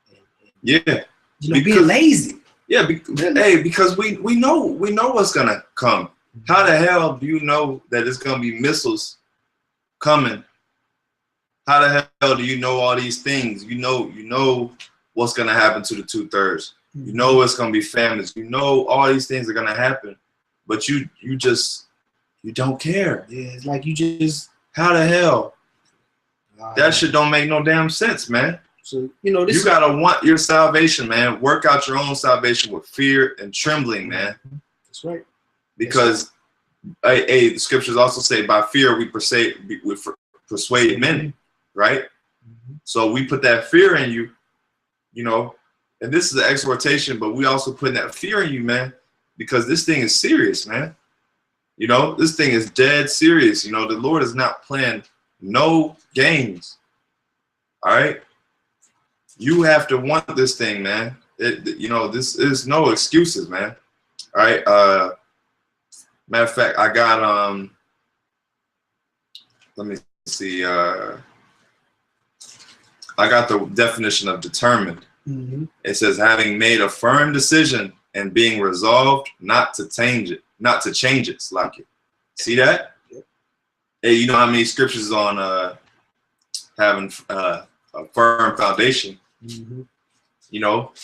And, yeah. You know, being lazy. Yeah, hey, because we know what's gonna come. How the hell do you know that it's gonna be missiles coming? How the hell do you know all these things? You know what's gonna happen to the 2/3. You know it's gonna be famines. You know all these things are gonna happen, but you don't care. Yeah, it's like you just, how the hell? That shit don't make no damn sense, man. So this you gotta want your salvation, man. Work out your own salvation with fear and trembling, man. That's right. Because the scriptures also say, by fear we persuade many, right? So we put that fear in you, and this is an exhortation, but we also put that fear in you, man, because this thing is serious, man. This thing is dead serious. The Lord is not playing no games. All right. You have to want this thing, man. This is no excuses, man. All right. Matter of fact, I got let me see. I got the definition of determined. It says having made a firm decision and being resolved not to change it. Slack it. See that? Yep. Hey, you know how many scriptures on having a firm foundation? Yep.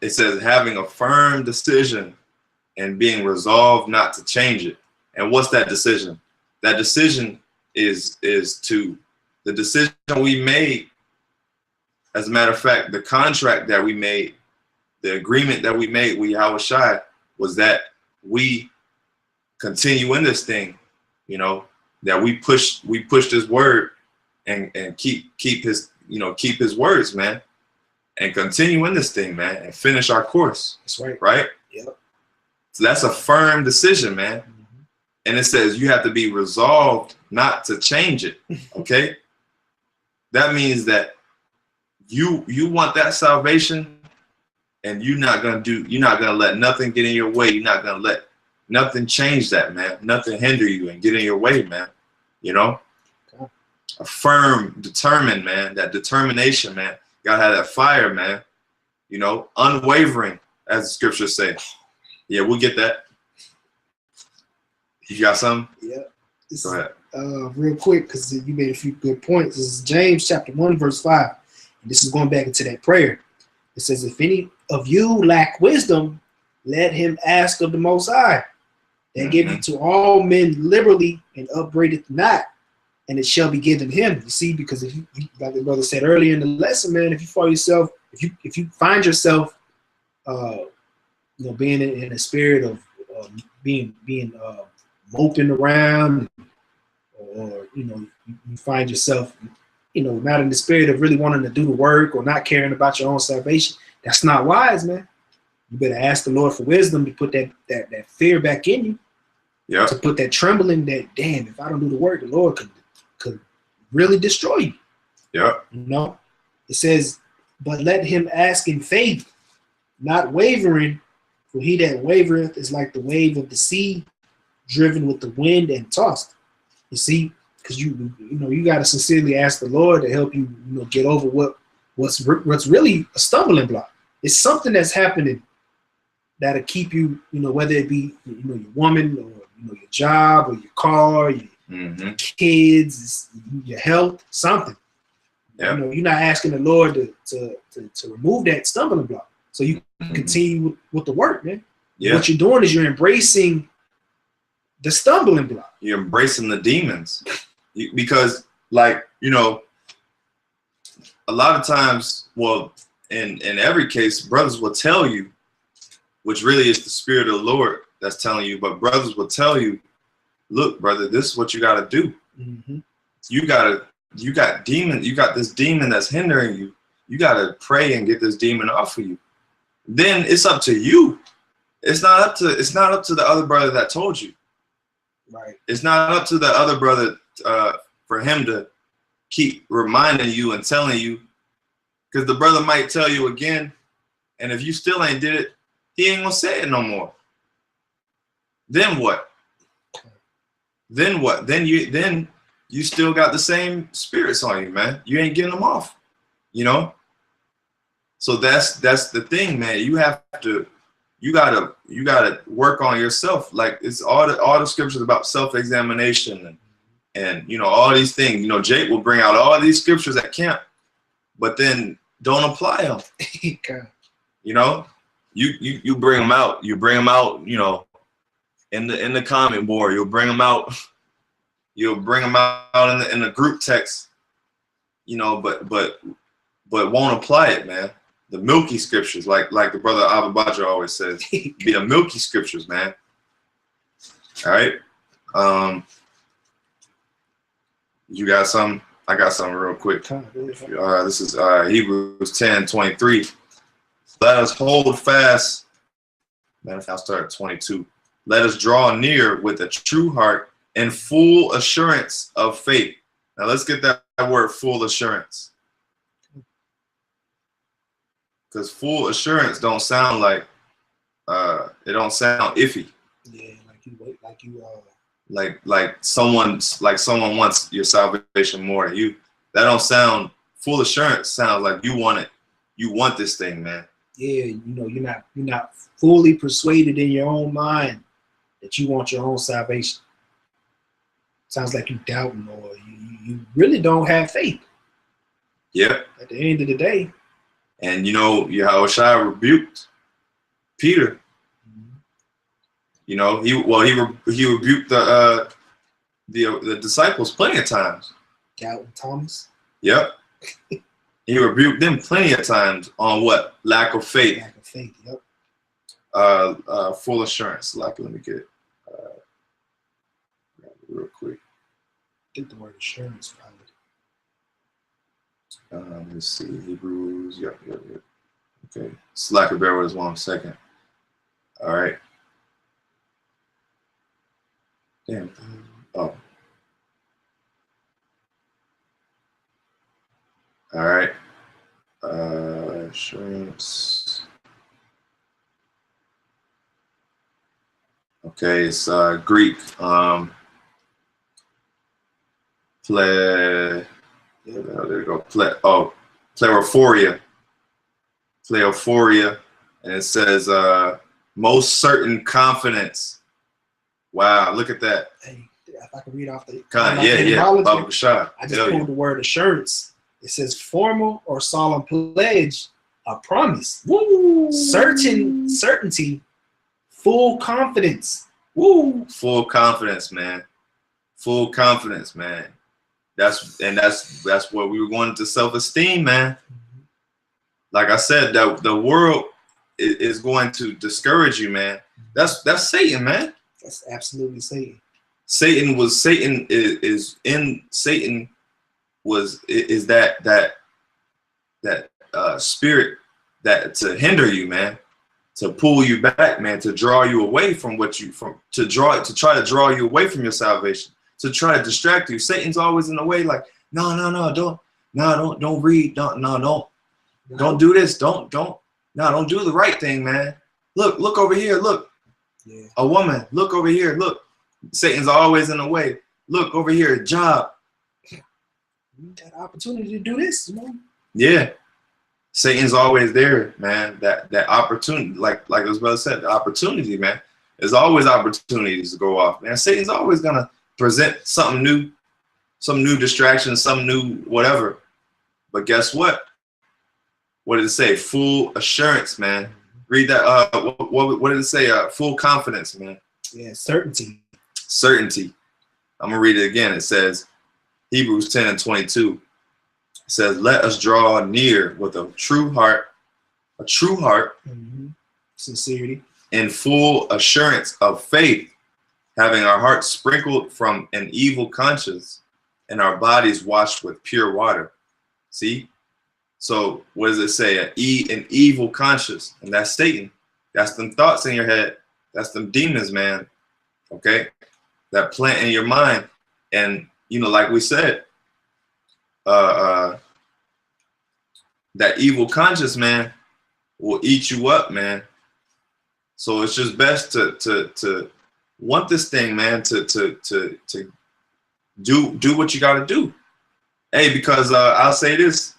It says having a firm decision and being resolved not to change it. And what's that decision? That decision is to the decision we made. As a matter of fact, the contract that we made, the agreement that we made with YAHAWASHI was that we continue in this thing, that we push his word and keep his words, man, and continue in this thing, man, and finish our course. That's right. Right? Yep. So that's a firm decision, man. And it says you have to be resolved not to change it. Okay? That means that you want that salvation, and you're not gonna let nothing get in your way. You're not gonna let nothing change that, man. Nothing hinder you and get in your way, man. A firm, determined, man. That determination, man. Gotta have that fire, man. Unwavering, as the scriptures say. Yeah, we'll get that. You got something? Yeah. Go ahead. Real quick, because you made a few good points. This is James chapter 1, verse 5. And this is going back into that prayer. It says, if any of you lack wisdom, let him ask of the Most High, that giveth to all men liberally and upbraideth not, and it shall be given him. You see, because if you, like the brother said earlier in the lesson, man, if you find yourself, if you find yourself, being in a spirit of being moping around, or you find yourself, not in the spirit of really wanting to do the work or not caring about your own salvation, that's not wise, man. You better ask the Lord for wisdom to put that fear back in you. Yeah. To put that trembling that, damn, if I don't do the work, the Lord could really destroy you. Yeah. It says, but let him ask in faith, not wavering, for he that wavereth is like the wave of the sea, driven with the wind and tossed. You see, because you got to sincerely ask the Lord to help you, get over what's really a stumbling block. It's something that's happening that'll keep you, whether it be your woman, or your job, or your car, your kids, your health, something. Yeah. You're not asking the Lord to remove that stumbling block, so you can continue with the work, man. Yeah. What you're doing is you're embracing the stumbling block. You're embracing the demons, because, like, a lot of times, well, in every case, brothers will tell you, which really is the Spirit of the Lord that's telling you, but brothers will tell you, look, brother, this is what you got to do. You got demons. You got this demon that's hindering you. You got to pray and get this demon off of you. Then it's up to you. It's not up to the other brother that told you. Right. It's not up to the other brother for him to keep reminding you and telling you, because the brother might tell you again, and if you still ain't did it, he ain't gonna say it no more. Then what? Then what? Then you still got the same spirits on you, man. You ain't getting them off, So that's the thing, man. You gotta work on yourself. Like it's all the scriptures about self-examination and you know, all these things. You know, Jake will bring out all these scriptures at camp, but then don't apply them. You know, you bring them out. You bring them out. You know, in the comment board, you'll bring them out. You'll bring them out in the group text. You know, but won't apply it, man. The milky scriptures, like the brother Ababaja always says, be the milky scriptures, man. All right. You got some? I got something real quick. This is Hebrews 10:23. Let us hold fast. I'll start at 22. Let us draw near with a true heart and full assurance of faith. Now let's get that word, full assurance. Because full assurance don't sound like it don't sound iffy. Yeah, like someone wants your salvation more than you. That don't sound. Full assurance sounds like you want it. You want this thing, man. Yeah, you know, you're not fully persuaded in your own mind that you want your own salvation. Sounds like you doubting, or you really don't have faith. Yep. At the end of the day. And you know, Yahawashi rebuked Peter. You know, he rebuked the disciples plenty of times. Doubting Thomas. Yep. He rebuked them plenty of times on what? Lack of faith. Lack of faith. Yep. Full assurance. Like, let me get it real quick. I think the word assurance probably. Let's see, Hebrews. Yep. Okay. Slacker, bear with us 1 second. All right. Damn. Oh. All right. Assurance. Okay, it's Greek. There you go. Plerophoria. Plerophoria. And it says most certain confidence. Wow, look at that. Hey, if I can read off the BAHASHAM. I just pulled the word assurance. It says formal or solemn pledge, a promise. Woo! Certainty, full confidence. Woo! Full confidence, man. Full confidence, man. That's where we were going to self-esteem, man. Like I said, that the world is going to discourage you, man. That's Satan, man. That's absolutely Satan. Satan is that spirit that to hinder you, man, to pull you back, man, to draw you away from to try to draw you away from your salvation, to try to distract you. Satan's always in the way, like, don't read, don't do this, don't do the right thing, man. Look over here, look. Yeah. A woman, look over here, look. Satan's always in the way. Look over here, job. You got an opportunity to do this, you know? Yeah. Satan's always there, man. That opportunity, like his brother said, the opportunity, man. There's always opportunities to go off, man. Satan's always gonna present something new, some new distraction, some new whatever. But guess what? What did it say? Full assurance, man. Read that. What did it say? Full confidence, man. Yeah, certainty. Certainty. I'm gonna read it again. It says, Hebrews 10:22. It says, "Let us draw near with a true heart, sincerity, in full assurance of faith, having our hearts sprinkled from an evil conscience, and our bodies washed with pure water." See. So what does it say? An evil conscience, and that's Satan. That's them thoughts in your head. That's them demons, man. Okay, that plant in your mind, and you know, like we said, that evil conscience, man, will eat you up, man. So it's just best to want this thing, man. To do what you got to do. Hey, because I'll say this.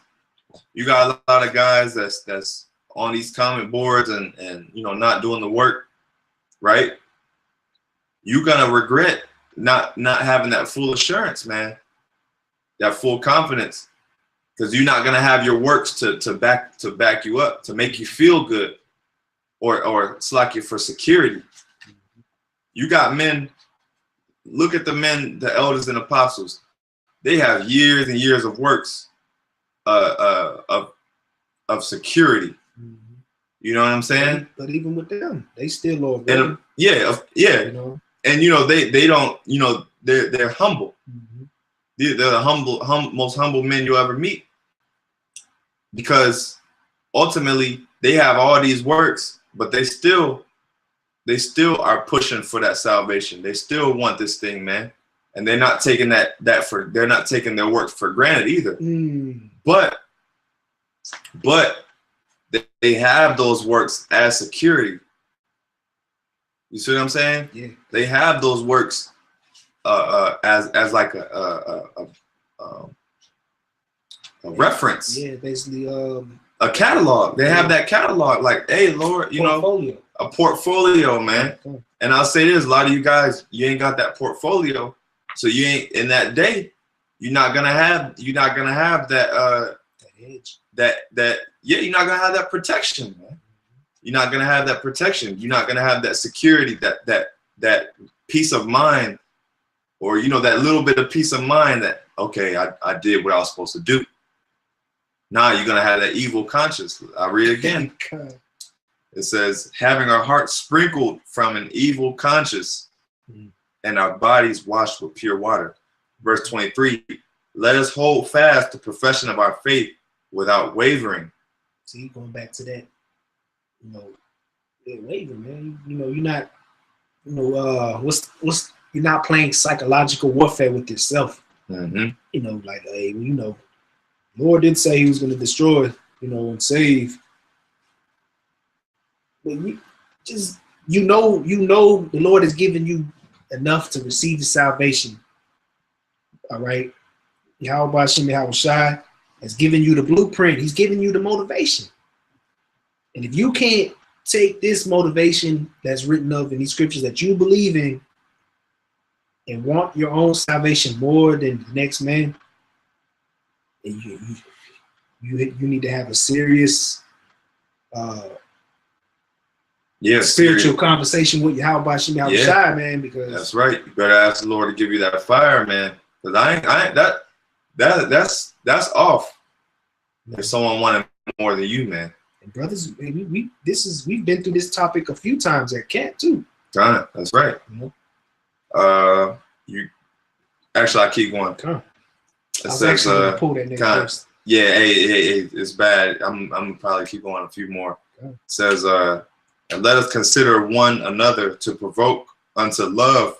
you got a lot of guys that's on these comment boards and you know, not doing the work, right? You're gonna regret not having that full assurance, man, that full confidence, because you're not gonna have your works to back you up, to make you feel good, or slack you for security. You got men. Look at the men, the elders and apostles. They have years and years of works of security. You know what I'm saying? But even with them, they still love them. Yeah. You know? And you know, they don't, you know, they're humble. They're the most humble men you'll ever meet, because ultimately they have all these works, but they still are pushing for that salvation. They still want this thing, man, and they're not taking they're not taking their work for granted either. But they have those works as security. You see what I'm saying? Yeah. They have those works as like a reference. Yeah, basically a catalog. They have that catalog, like, hey, Lord, you know, a portfolio, man. Okay. And I'll say this: a lot of you guys, you ain't got that portfolio, so you ain't in that day. You're not gonna have that edge. Yeah, you're not gonna have that protection, man. You're not gonna have that protection. You're not gonna have that security, that peace of mind, or, you know, that little bit of peace of mind that, okay, I did what I was supposed to do. Now you're gonna have that evil conscience. I read again. It says, having our hearts sprinkled from an evil conscience and our bodies washed with pure water. Verse 23, let us hold fast the profession of our faith without wavering. See, going back to that, you know, wavering, man. You know, you're not, you know, you're not playing psychological warfare with yourself. You know, like, hey, you know, Lord did say he was going to destroy, you know, and save. But you just, you know, the Lord has given you enough to receive the salvation. All right. YAHAWASHI, YAHAWASHI has given you the blueprint. He's giving you the motivation. And if you can't take this motivation that's written up in these scriptures that you believe in and want your own salvation more than the next man, you need to have a serious spiritual conversation with YAHAWASHI, YAHAWASHI, man, because that's right. You better ask the Lord to give you that fire, man. Because I ain't that's off. If someone wanted more than you, man. And brothers, we've been through this topic a few times at camp too. That's right. You actually, I keep going. It says, pull that next verse. Yeah, hey, it's bad. I'm probably keep going a few more. It says, and let us consider one another to provoke unto love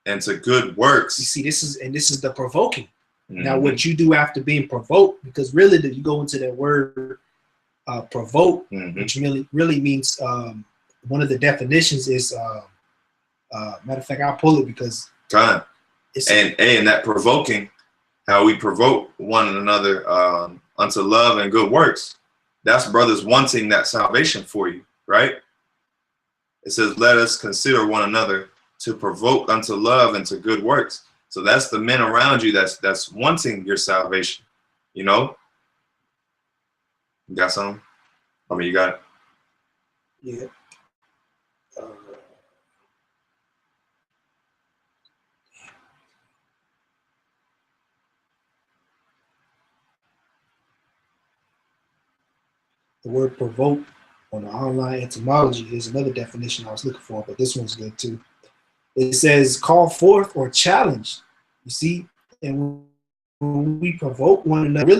and to good works. You see, this is the provoking. Now, what you do after being provoked, because really, you go into that word provoke, which really means one of the definitions is matter of fact, I'll pull it because and that provoking, how we provoke one another unto love and good works. That's brothers wanting that salvation for you, right? It says, let us consider one another to provoke unto love and to good works. So that's the men around you that's wanting your salvation, you know? You got something? I mean, you got it? Yeah. The word provoke on the online etymology is another definition I was looking for, but this one's good too. It says call forth or challenge. You see, and when we provoke one another,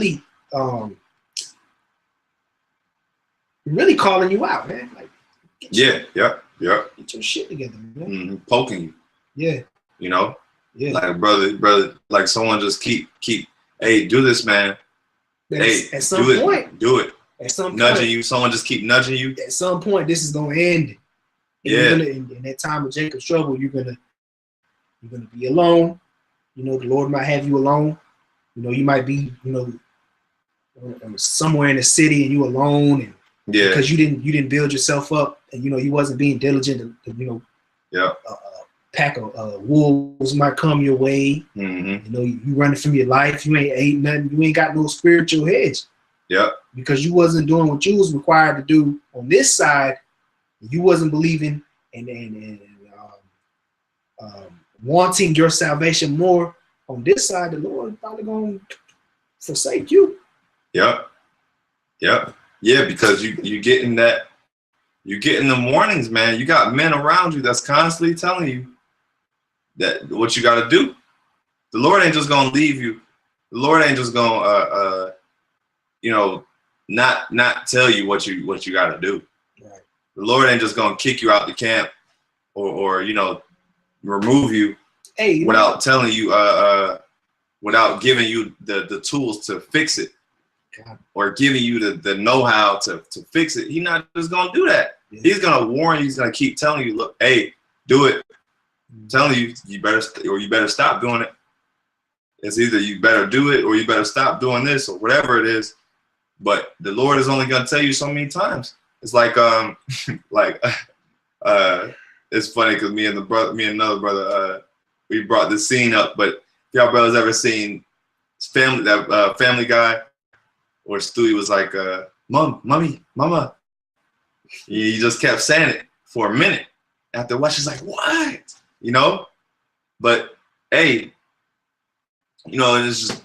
really calling you out, man. Like, get your shit together, man. Poking you. Yeah. You know? Yeah. Like brother, like someone just keep, hey, do this, man. Hey, at some point. Do it. At some nudging point, you, someone just keep nudging you. At some point, this is gonna end. And in that time of Jacob's trouble, you're gonna be alone. You know, the Lord might have you alone. You know, you might be, you know, somewhere in the city and you alone, and Yeah. because you didn't build yourself up, and you wasn't being diligent to Yeah. pack of wolves might come your way. Mm-hmm. You running from your life. You ain't ate nothing. You ain't got no spiritual hedge. Yeah. Because you wasn't doing what you was required to do on this side. You wasn't believing and wanting your salvation more on this side. The Lord is probably going to forsake you. Yep. Yep. Yeah, because you get in that, you get in the mornings, man. You got men around you that's constantly telling you that what you got to do. The Lord ain't just gonna leave you. The Lord ain't just gonna not tell you what you got to do. Right. The Lord ain't just gonna kick you out the camp or remove you without telling you without giving you the tools to fix it. God. Or giving you the know-how to fix it. He's not just gonna do that. Yeah. He's gonna warn you. He's gonna keep telling you, look, hey, do it. I'm telling you, you better stop doing it. It's either you better do it or you better stop doing this or whatever it is. But the Lord is only gonna tell you so many times. It's like it's funny because me and another brother, we brought this scene up. But if y'all brothers ever seen Family Guy? Or Stewie was like, Mommy, Mama. He just kept saying it for a minute. After a while, she's like, what? But hey, it's just,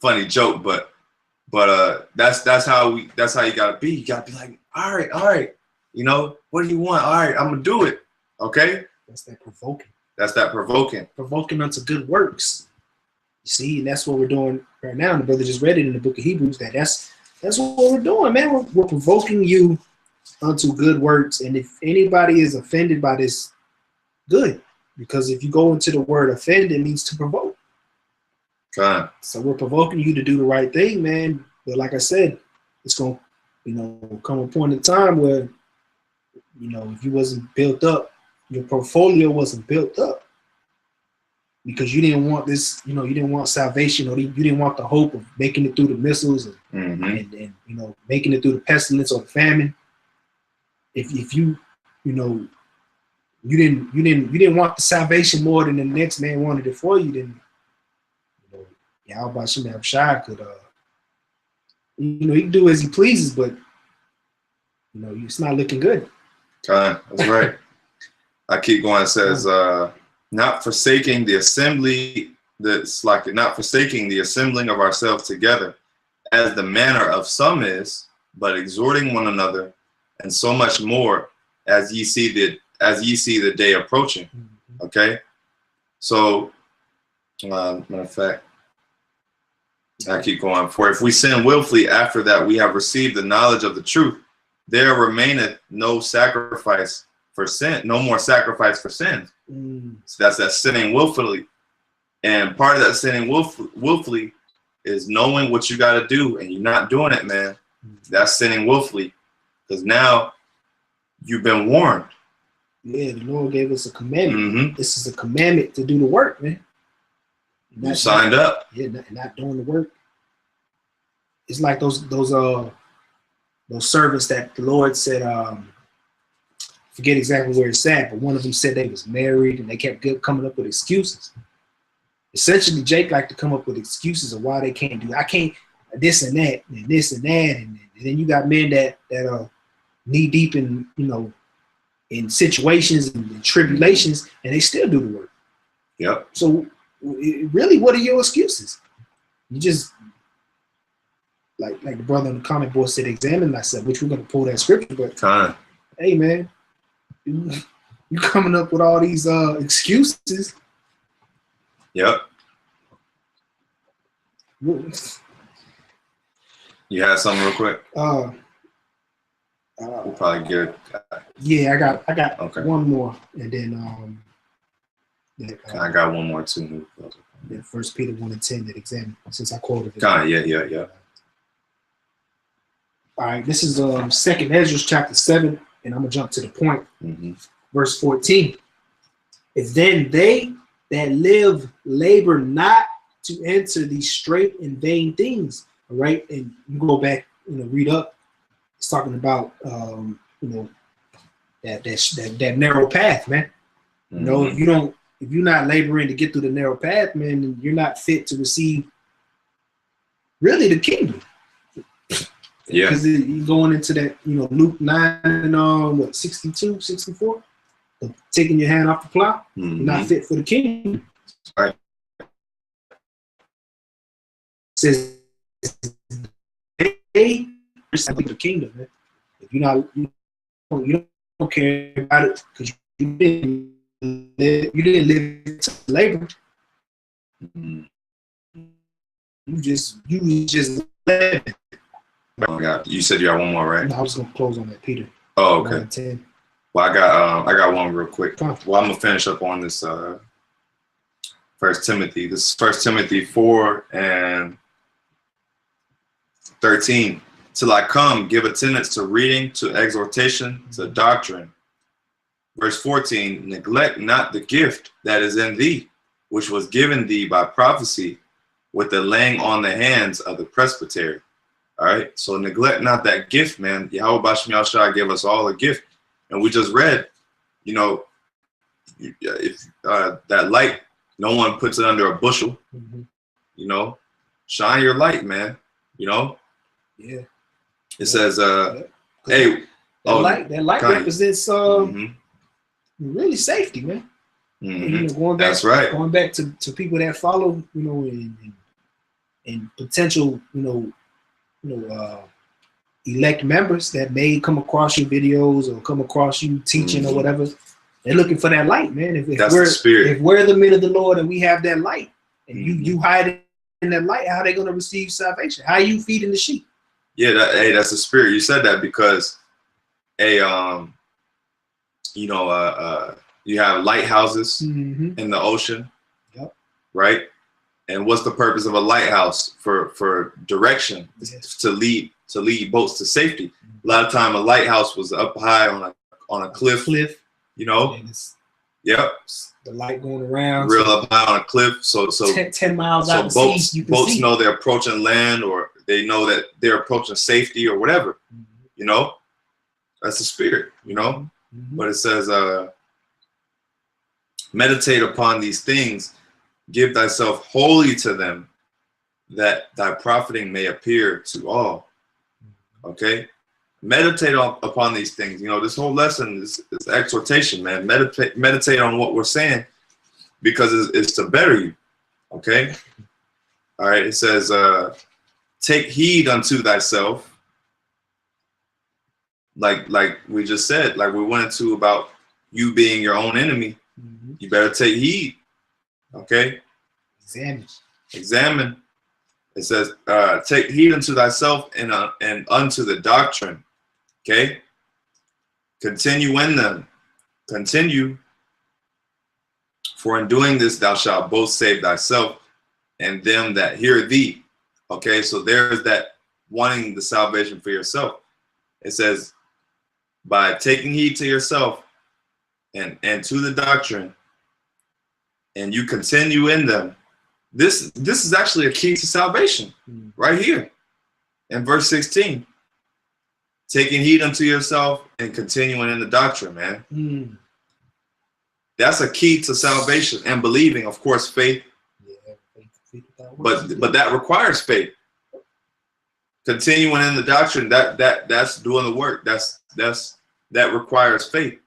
funny joke, but that's how you gotta be. You gotta be like, all right. What do you want? All right, I'm gonna do it. Okay? That's that provoking. Provoking unto good works. You see, and that's what we're doing right now. And the brother just read it in the book of Hebrews. That's what we're doing, man. We're provoking you unto good works. And if anybody is offended by this, good. Because if you go into the word offend, it means to provoke. Okay. So we're provoking you to do the right thing, man. But like I said, it's going to, come a point in time where, if you wasn't built up, your portfolio wasn't built up. Because you didn't want this, you didn't want salvation, or you didn't want the hope of making it through the missiles and making it through the pestilence or the famine. If you didn't want the salvation more than the next man wanted it for you, then YAHAWASHI could he can do as he pleases, but it's not looking good. That's right. I keep going. It says not forsaking the assembly, not forsaking the assembling of ourselves together, as the manner of some is, but exhorting one another, and so much more as ye see the day approaching. Okay, so matter of fact, I keep going. For if we sin willfully after that we have received the knowledge of the truth, there remaineth no sacrifice for sin, no more sacrifice for sin. So that's that sinning willfully. And part of that sinning willfully is knowing what you got to do and you're not doing it, man. That's sinning willfully. Because now you've been warned. Yeah, the Lord gave us a commandment. This is a commandment to do the work, man. You signed up. Yeah, not doing the work. It's like those servants that the Lord said, forget exactly where it's at, but one of them said they was married and they kept coming up with excuses. Essentially, Jake liked to come up with excuses of why they can't do it. I can't this and that and this and that, and then you got men that are knee deep in in situations and tribulations, and they still do the work. Yep. So really, what are your excuses? You just like the brother on the comment board said, examine myself, which we're gonna pull that scripture, but hey man, you coming up with all these excuses. Yep. You had something real quick? We'll probably get it. Yeah, I got okay. One more, and then I got one more too. Yeah, 1 Peter 1:10 that examine, since I quoted it. Yeah. All right, this is 2nd Ezra chapter 7, and I'm gonna jump to the point. Verse 14. If then they that live labor not to enter these straight and vain things, All right, and you go back, read up. It's talking about that narrow path, man. If you're not laboring to get through the narrow path, man, then you're not fit to receive really the kingdom. Yeah, because you're going into that, Luke 9 and 62, 64, taking your hand off the plow. You're not fit for the kingdom. Right. It says they the kingdom, man. If you're not, you don't care about it because you didn't live to labor. You just live. Oh God, you said you got one more, right? No, I was gonna close on that, Peter. Oh, okay. Well, I got one real quick. Well, I'm gonna finish up on this. First Timothy. This is 1 Timothy 4 and 13. Till I come, give attendance to reading, to exhortation, to doctrine. Verse 14. Neglect not the gift that is in thee, which was given thee by prophecy, with the laying on the hands of the presbytery. All right, so neglect not that gift, man. YAHAWASHI gave us all a gift, and we just read, if that light, no one puts it under a bushel. Shine your light, man. Yeah. It says, hey, that light represents really safety, man. Going back, that's right. Going back to people that follow, and potential, elect members that may come across your videos or come across you teaching or whatever. They're looking for that light, man. If the spirit. If we're the men of the Lord and we have that light, and you hide in that light, how are they going to receive salvation? How are you feeding the sheep? Yeah, that's the spirit. You said that because, you have lighthouses in the ocean, right? And what's the purpose of a lighthouse? For direction, to lead boats to safety. A lot of time, a lighthouse was up high on a cliff. Yep. The light going around. Real up high on a cliff. So 10 miles out so to sea, boats know they're approaching land, or they know that they're approaching safety or whatever. That's the spirit. But it says, meditate upon these things, give thyself wholly to them, that thy profiting may appear to all. Okay? Meditate upon these things. This whole lesson is exhortation, man. Meditate on what we're saying, because it's to better you. Okay? All right, it says, take heed unto thyself. Like we just said, like we went into about you being your own enemy. You better take heed. Okay? Examine. It says, take heed unto thyself and unto the doctrine. Okay? Continue in them. Continue. For in doing this, thou shalt both save thyself and them that hear thee. Okay? So there's that wanting the salvation for yourself. It says, by taking heed to yourself and to the doctrine, and you continue in them. This is actually a key to salvation right here in verse 16. Taking heed unto yourself and continuing in the doctrine, man. That's a key to salvation and believing, of course, faith. But that requires faith. Continuing in the doctrine, that's doing the work. That requires faith.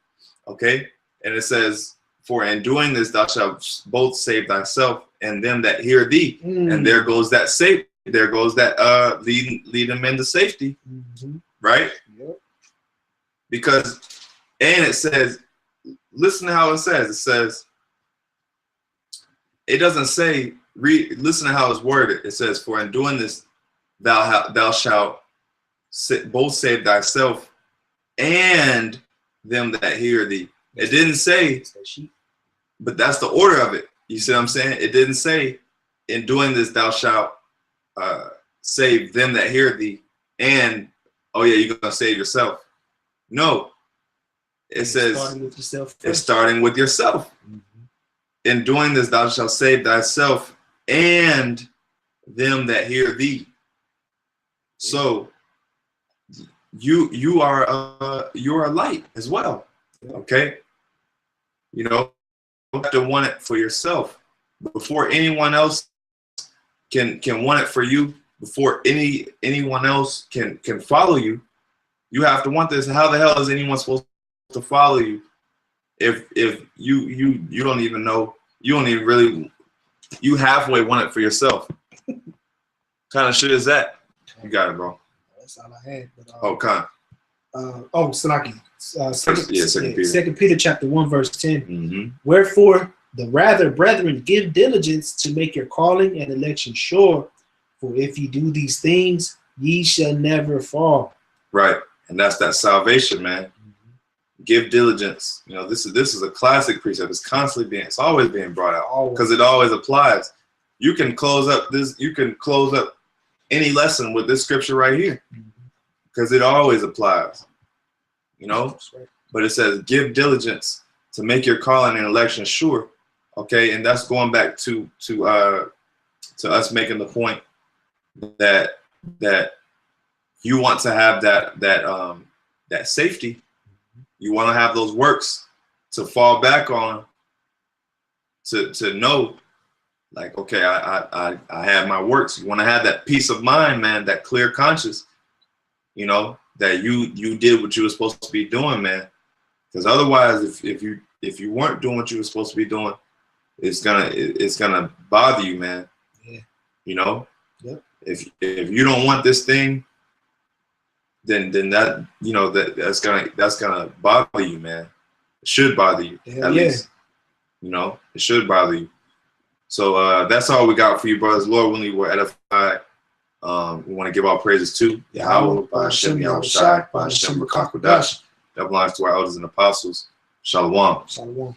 Okay? And it says, for in doing this, thou shalt both save thyself and them that hear thee. And there goes that safe. There goes that lead them into safety. Right? Yep. Because, and it says, listen to how it says. It says, it doesn't say, listen to how it's worded. It says, for in doing this, thou shalt both save thyself and them that hear thee. It didn't say, but that's the order of it. You see what I'm saying? It didn't say, in doing this, thou shalt save them that hear thee, and, oh yeah, you're going to save yourself. No. It says, it's starting with yourself. In doing this, thou shalt save thyself and them that hear thee. So you are a light as well. Okay, you know, you have to want it for yourself before anyone else can want it for you. Before anyone else can follow you, you have to want this. How the hell is anyone supposed to follow you if you don't even know, you don't even really, you halfway want it for yourself? Kind of shit is that? You got it, bro. That's all I had. But, Salaki. Salaki. Second Peter chapter 1 verse 10. Mm-hmm. Wherefore, the rather, brethren, give diligence to make your calling and election sure. For if you do these things, ye shall never fall. Right, and that's that salvation, man. Mm-hmm. Give diligence. You know, this is a classic precept. It's always being brought out because it always applies. You can close up this. You can close up any lesson with this scripture right here because it always applies. You know, right. But it says, "Give diligence to make your calling and election sure." Okay, and that's going back to us making the point that you want to have that safety. You want to have those works to fall back on, to know, like, okay, I have my works. You want to have that peace of mind, man, that clear conscience, you know, that you did what you were supposed to be doing, man. Because otherwise, if you weren't doing what you were supposed to be doing, it's gonna bother you, man. Yeah. You know. Yep. If you don't want this thing, then that, you know, that's gonna bother you, man. It should bother you, at least. You know, it should bother you. So that's all we got for you, brothers. Lord willing, we're edified. We want to give our praises to Yahawah, BAHASHAM, YAHAWASHI, BAHASHAM, that belongs to our elders and apostles. Shalom. Shalom.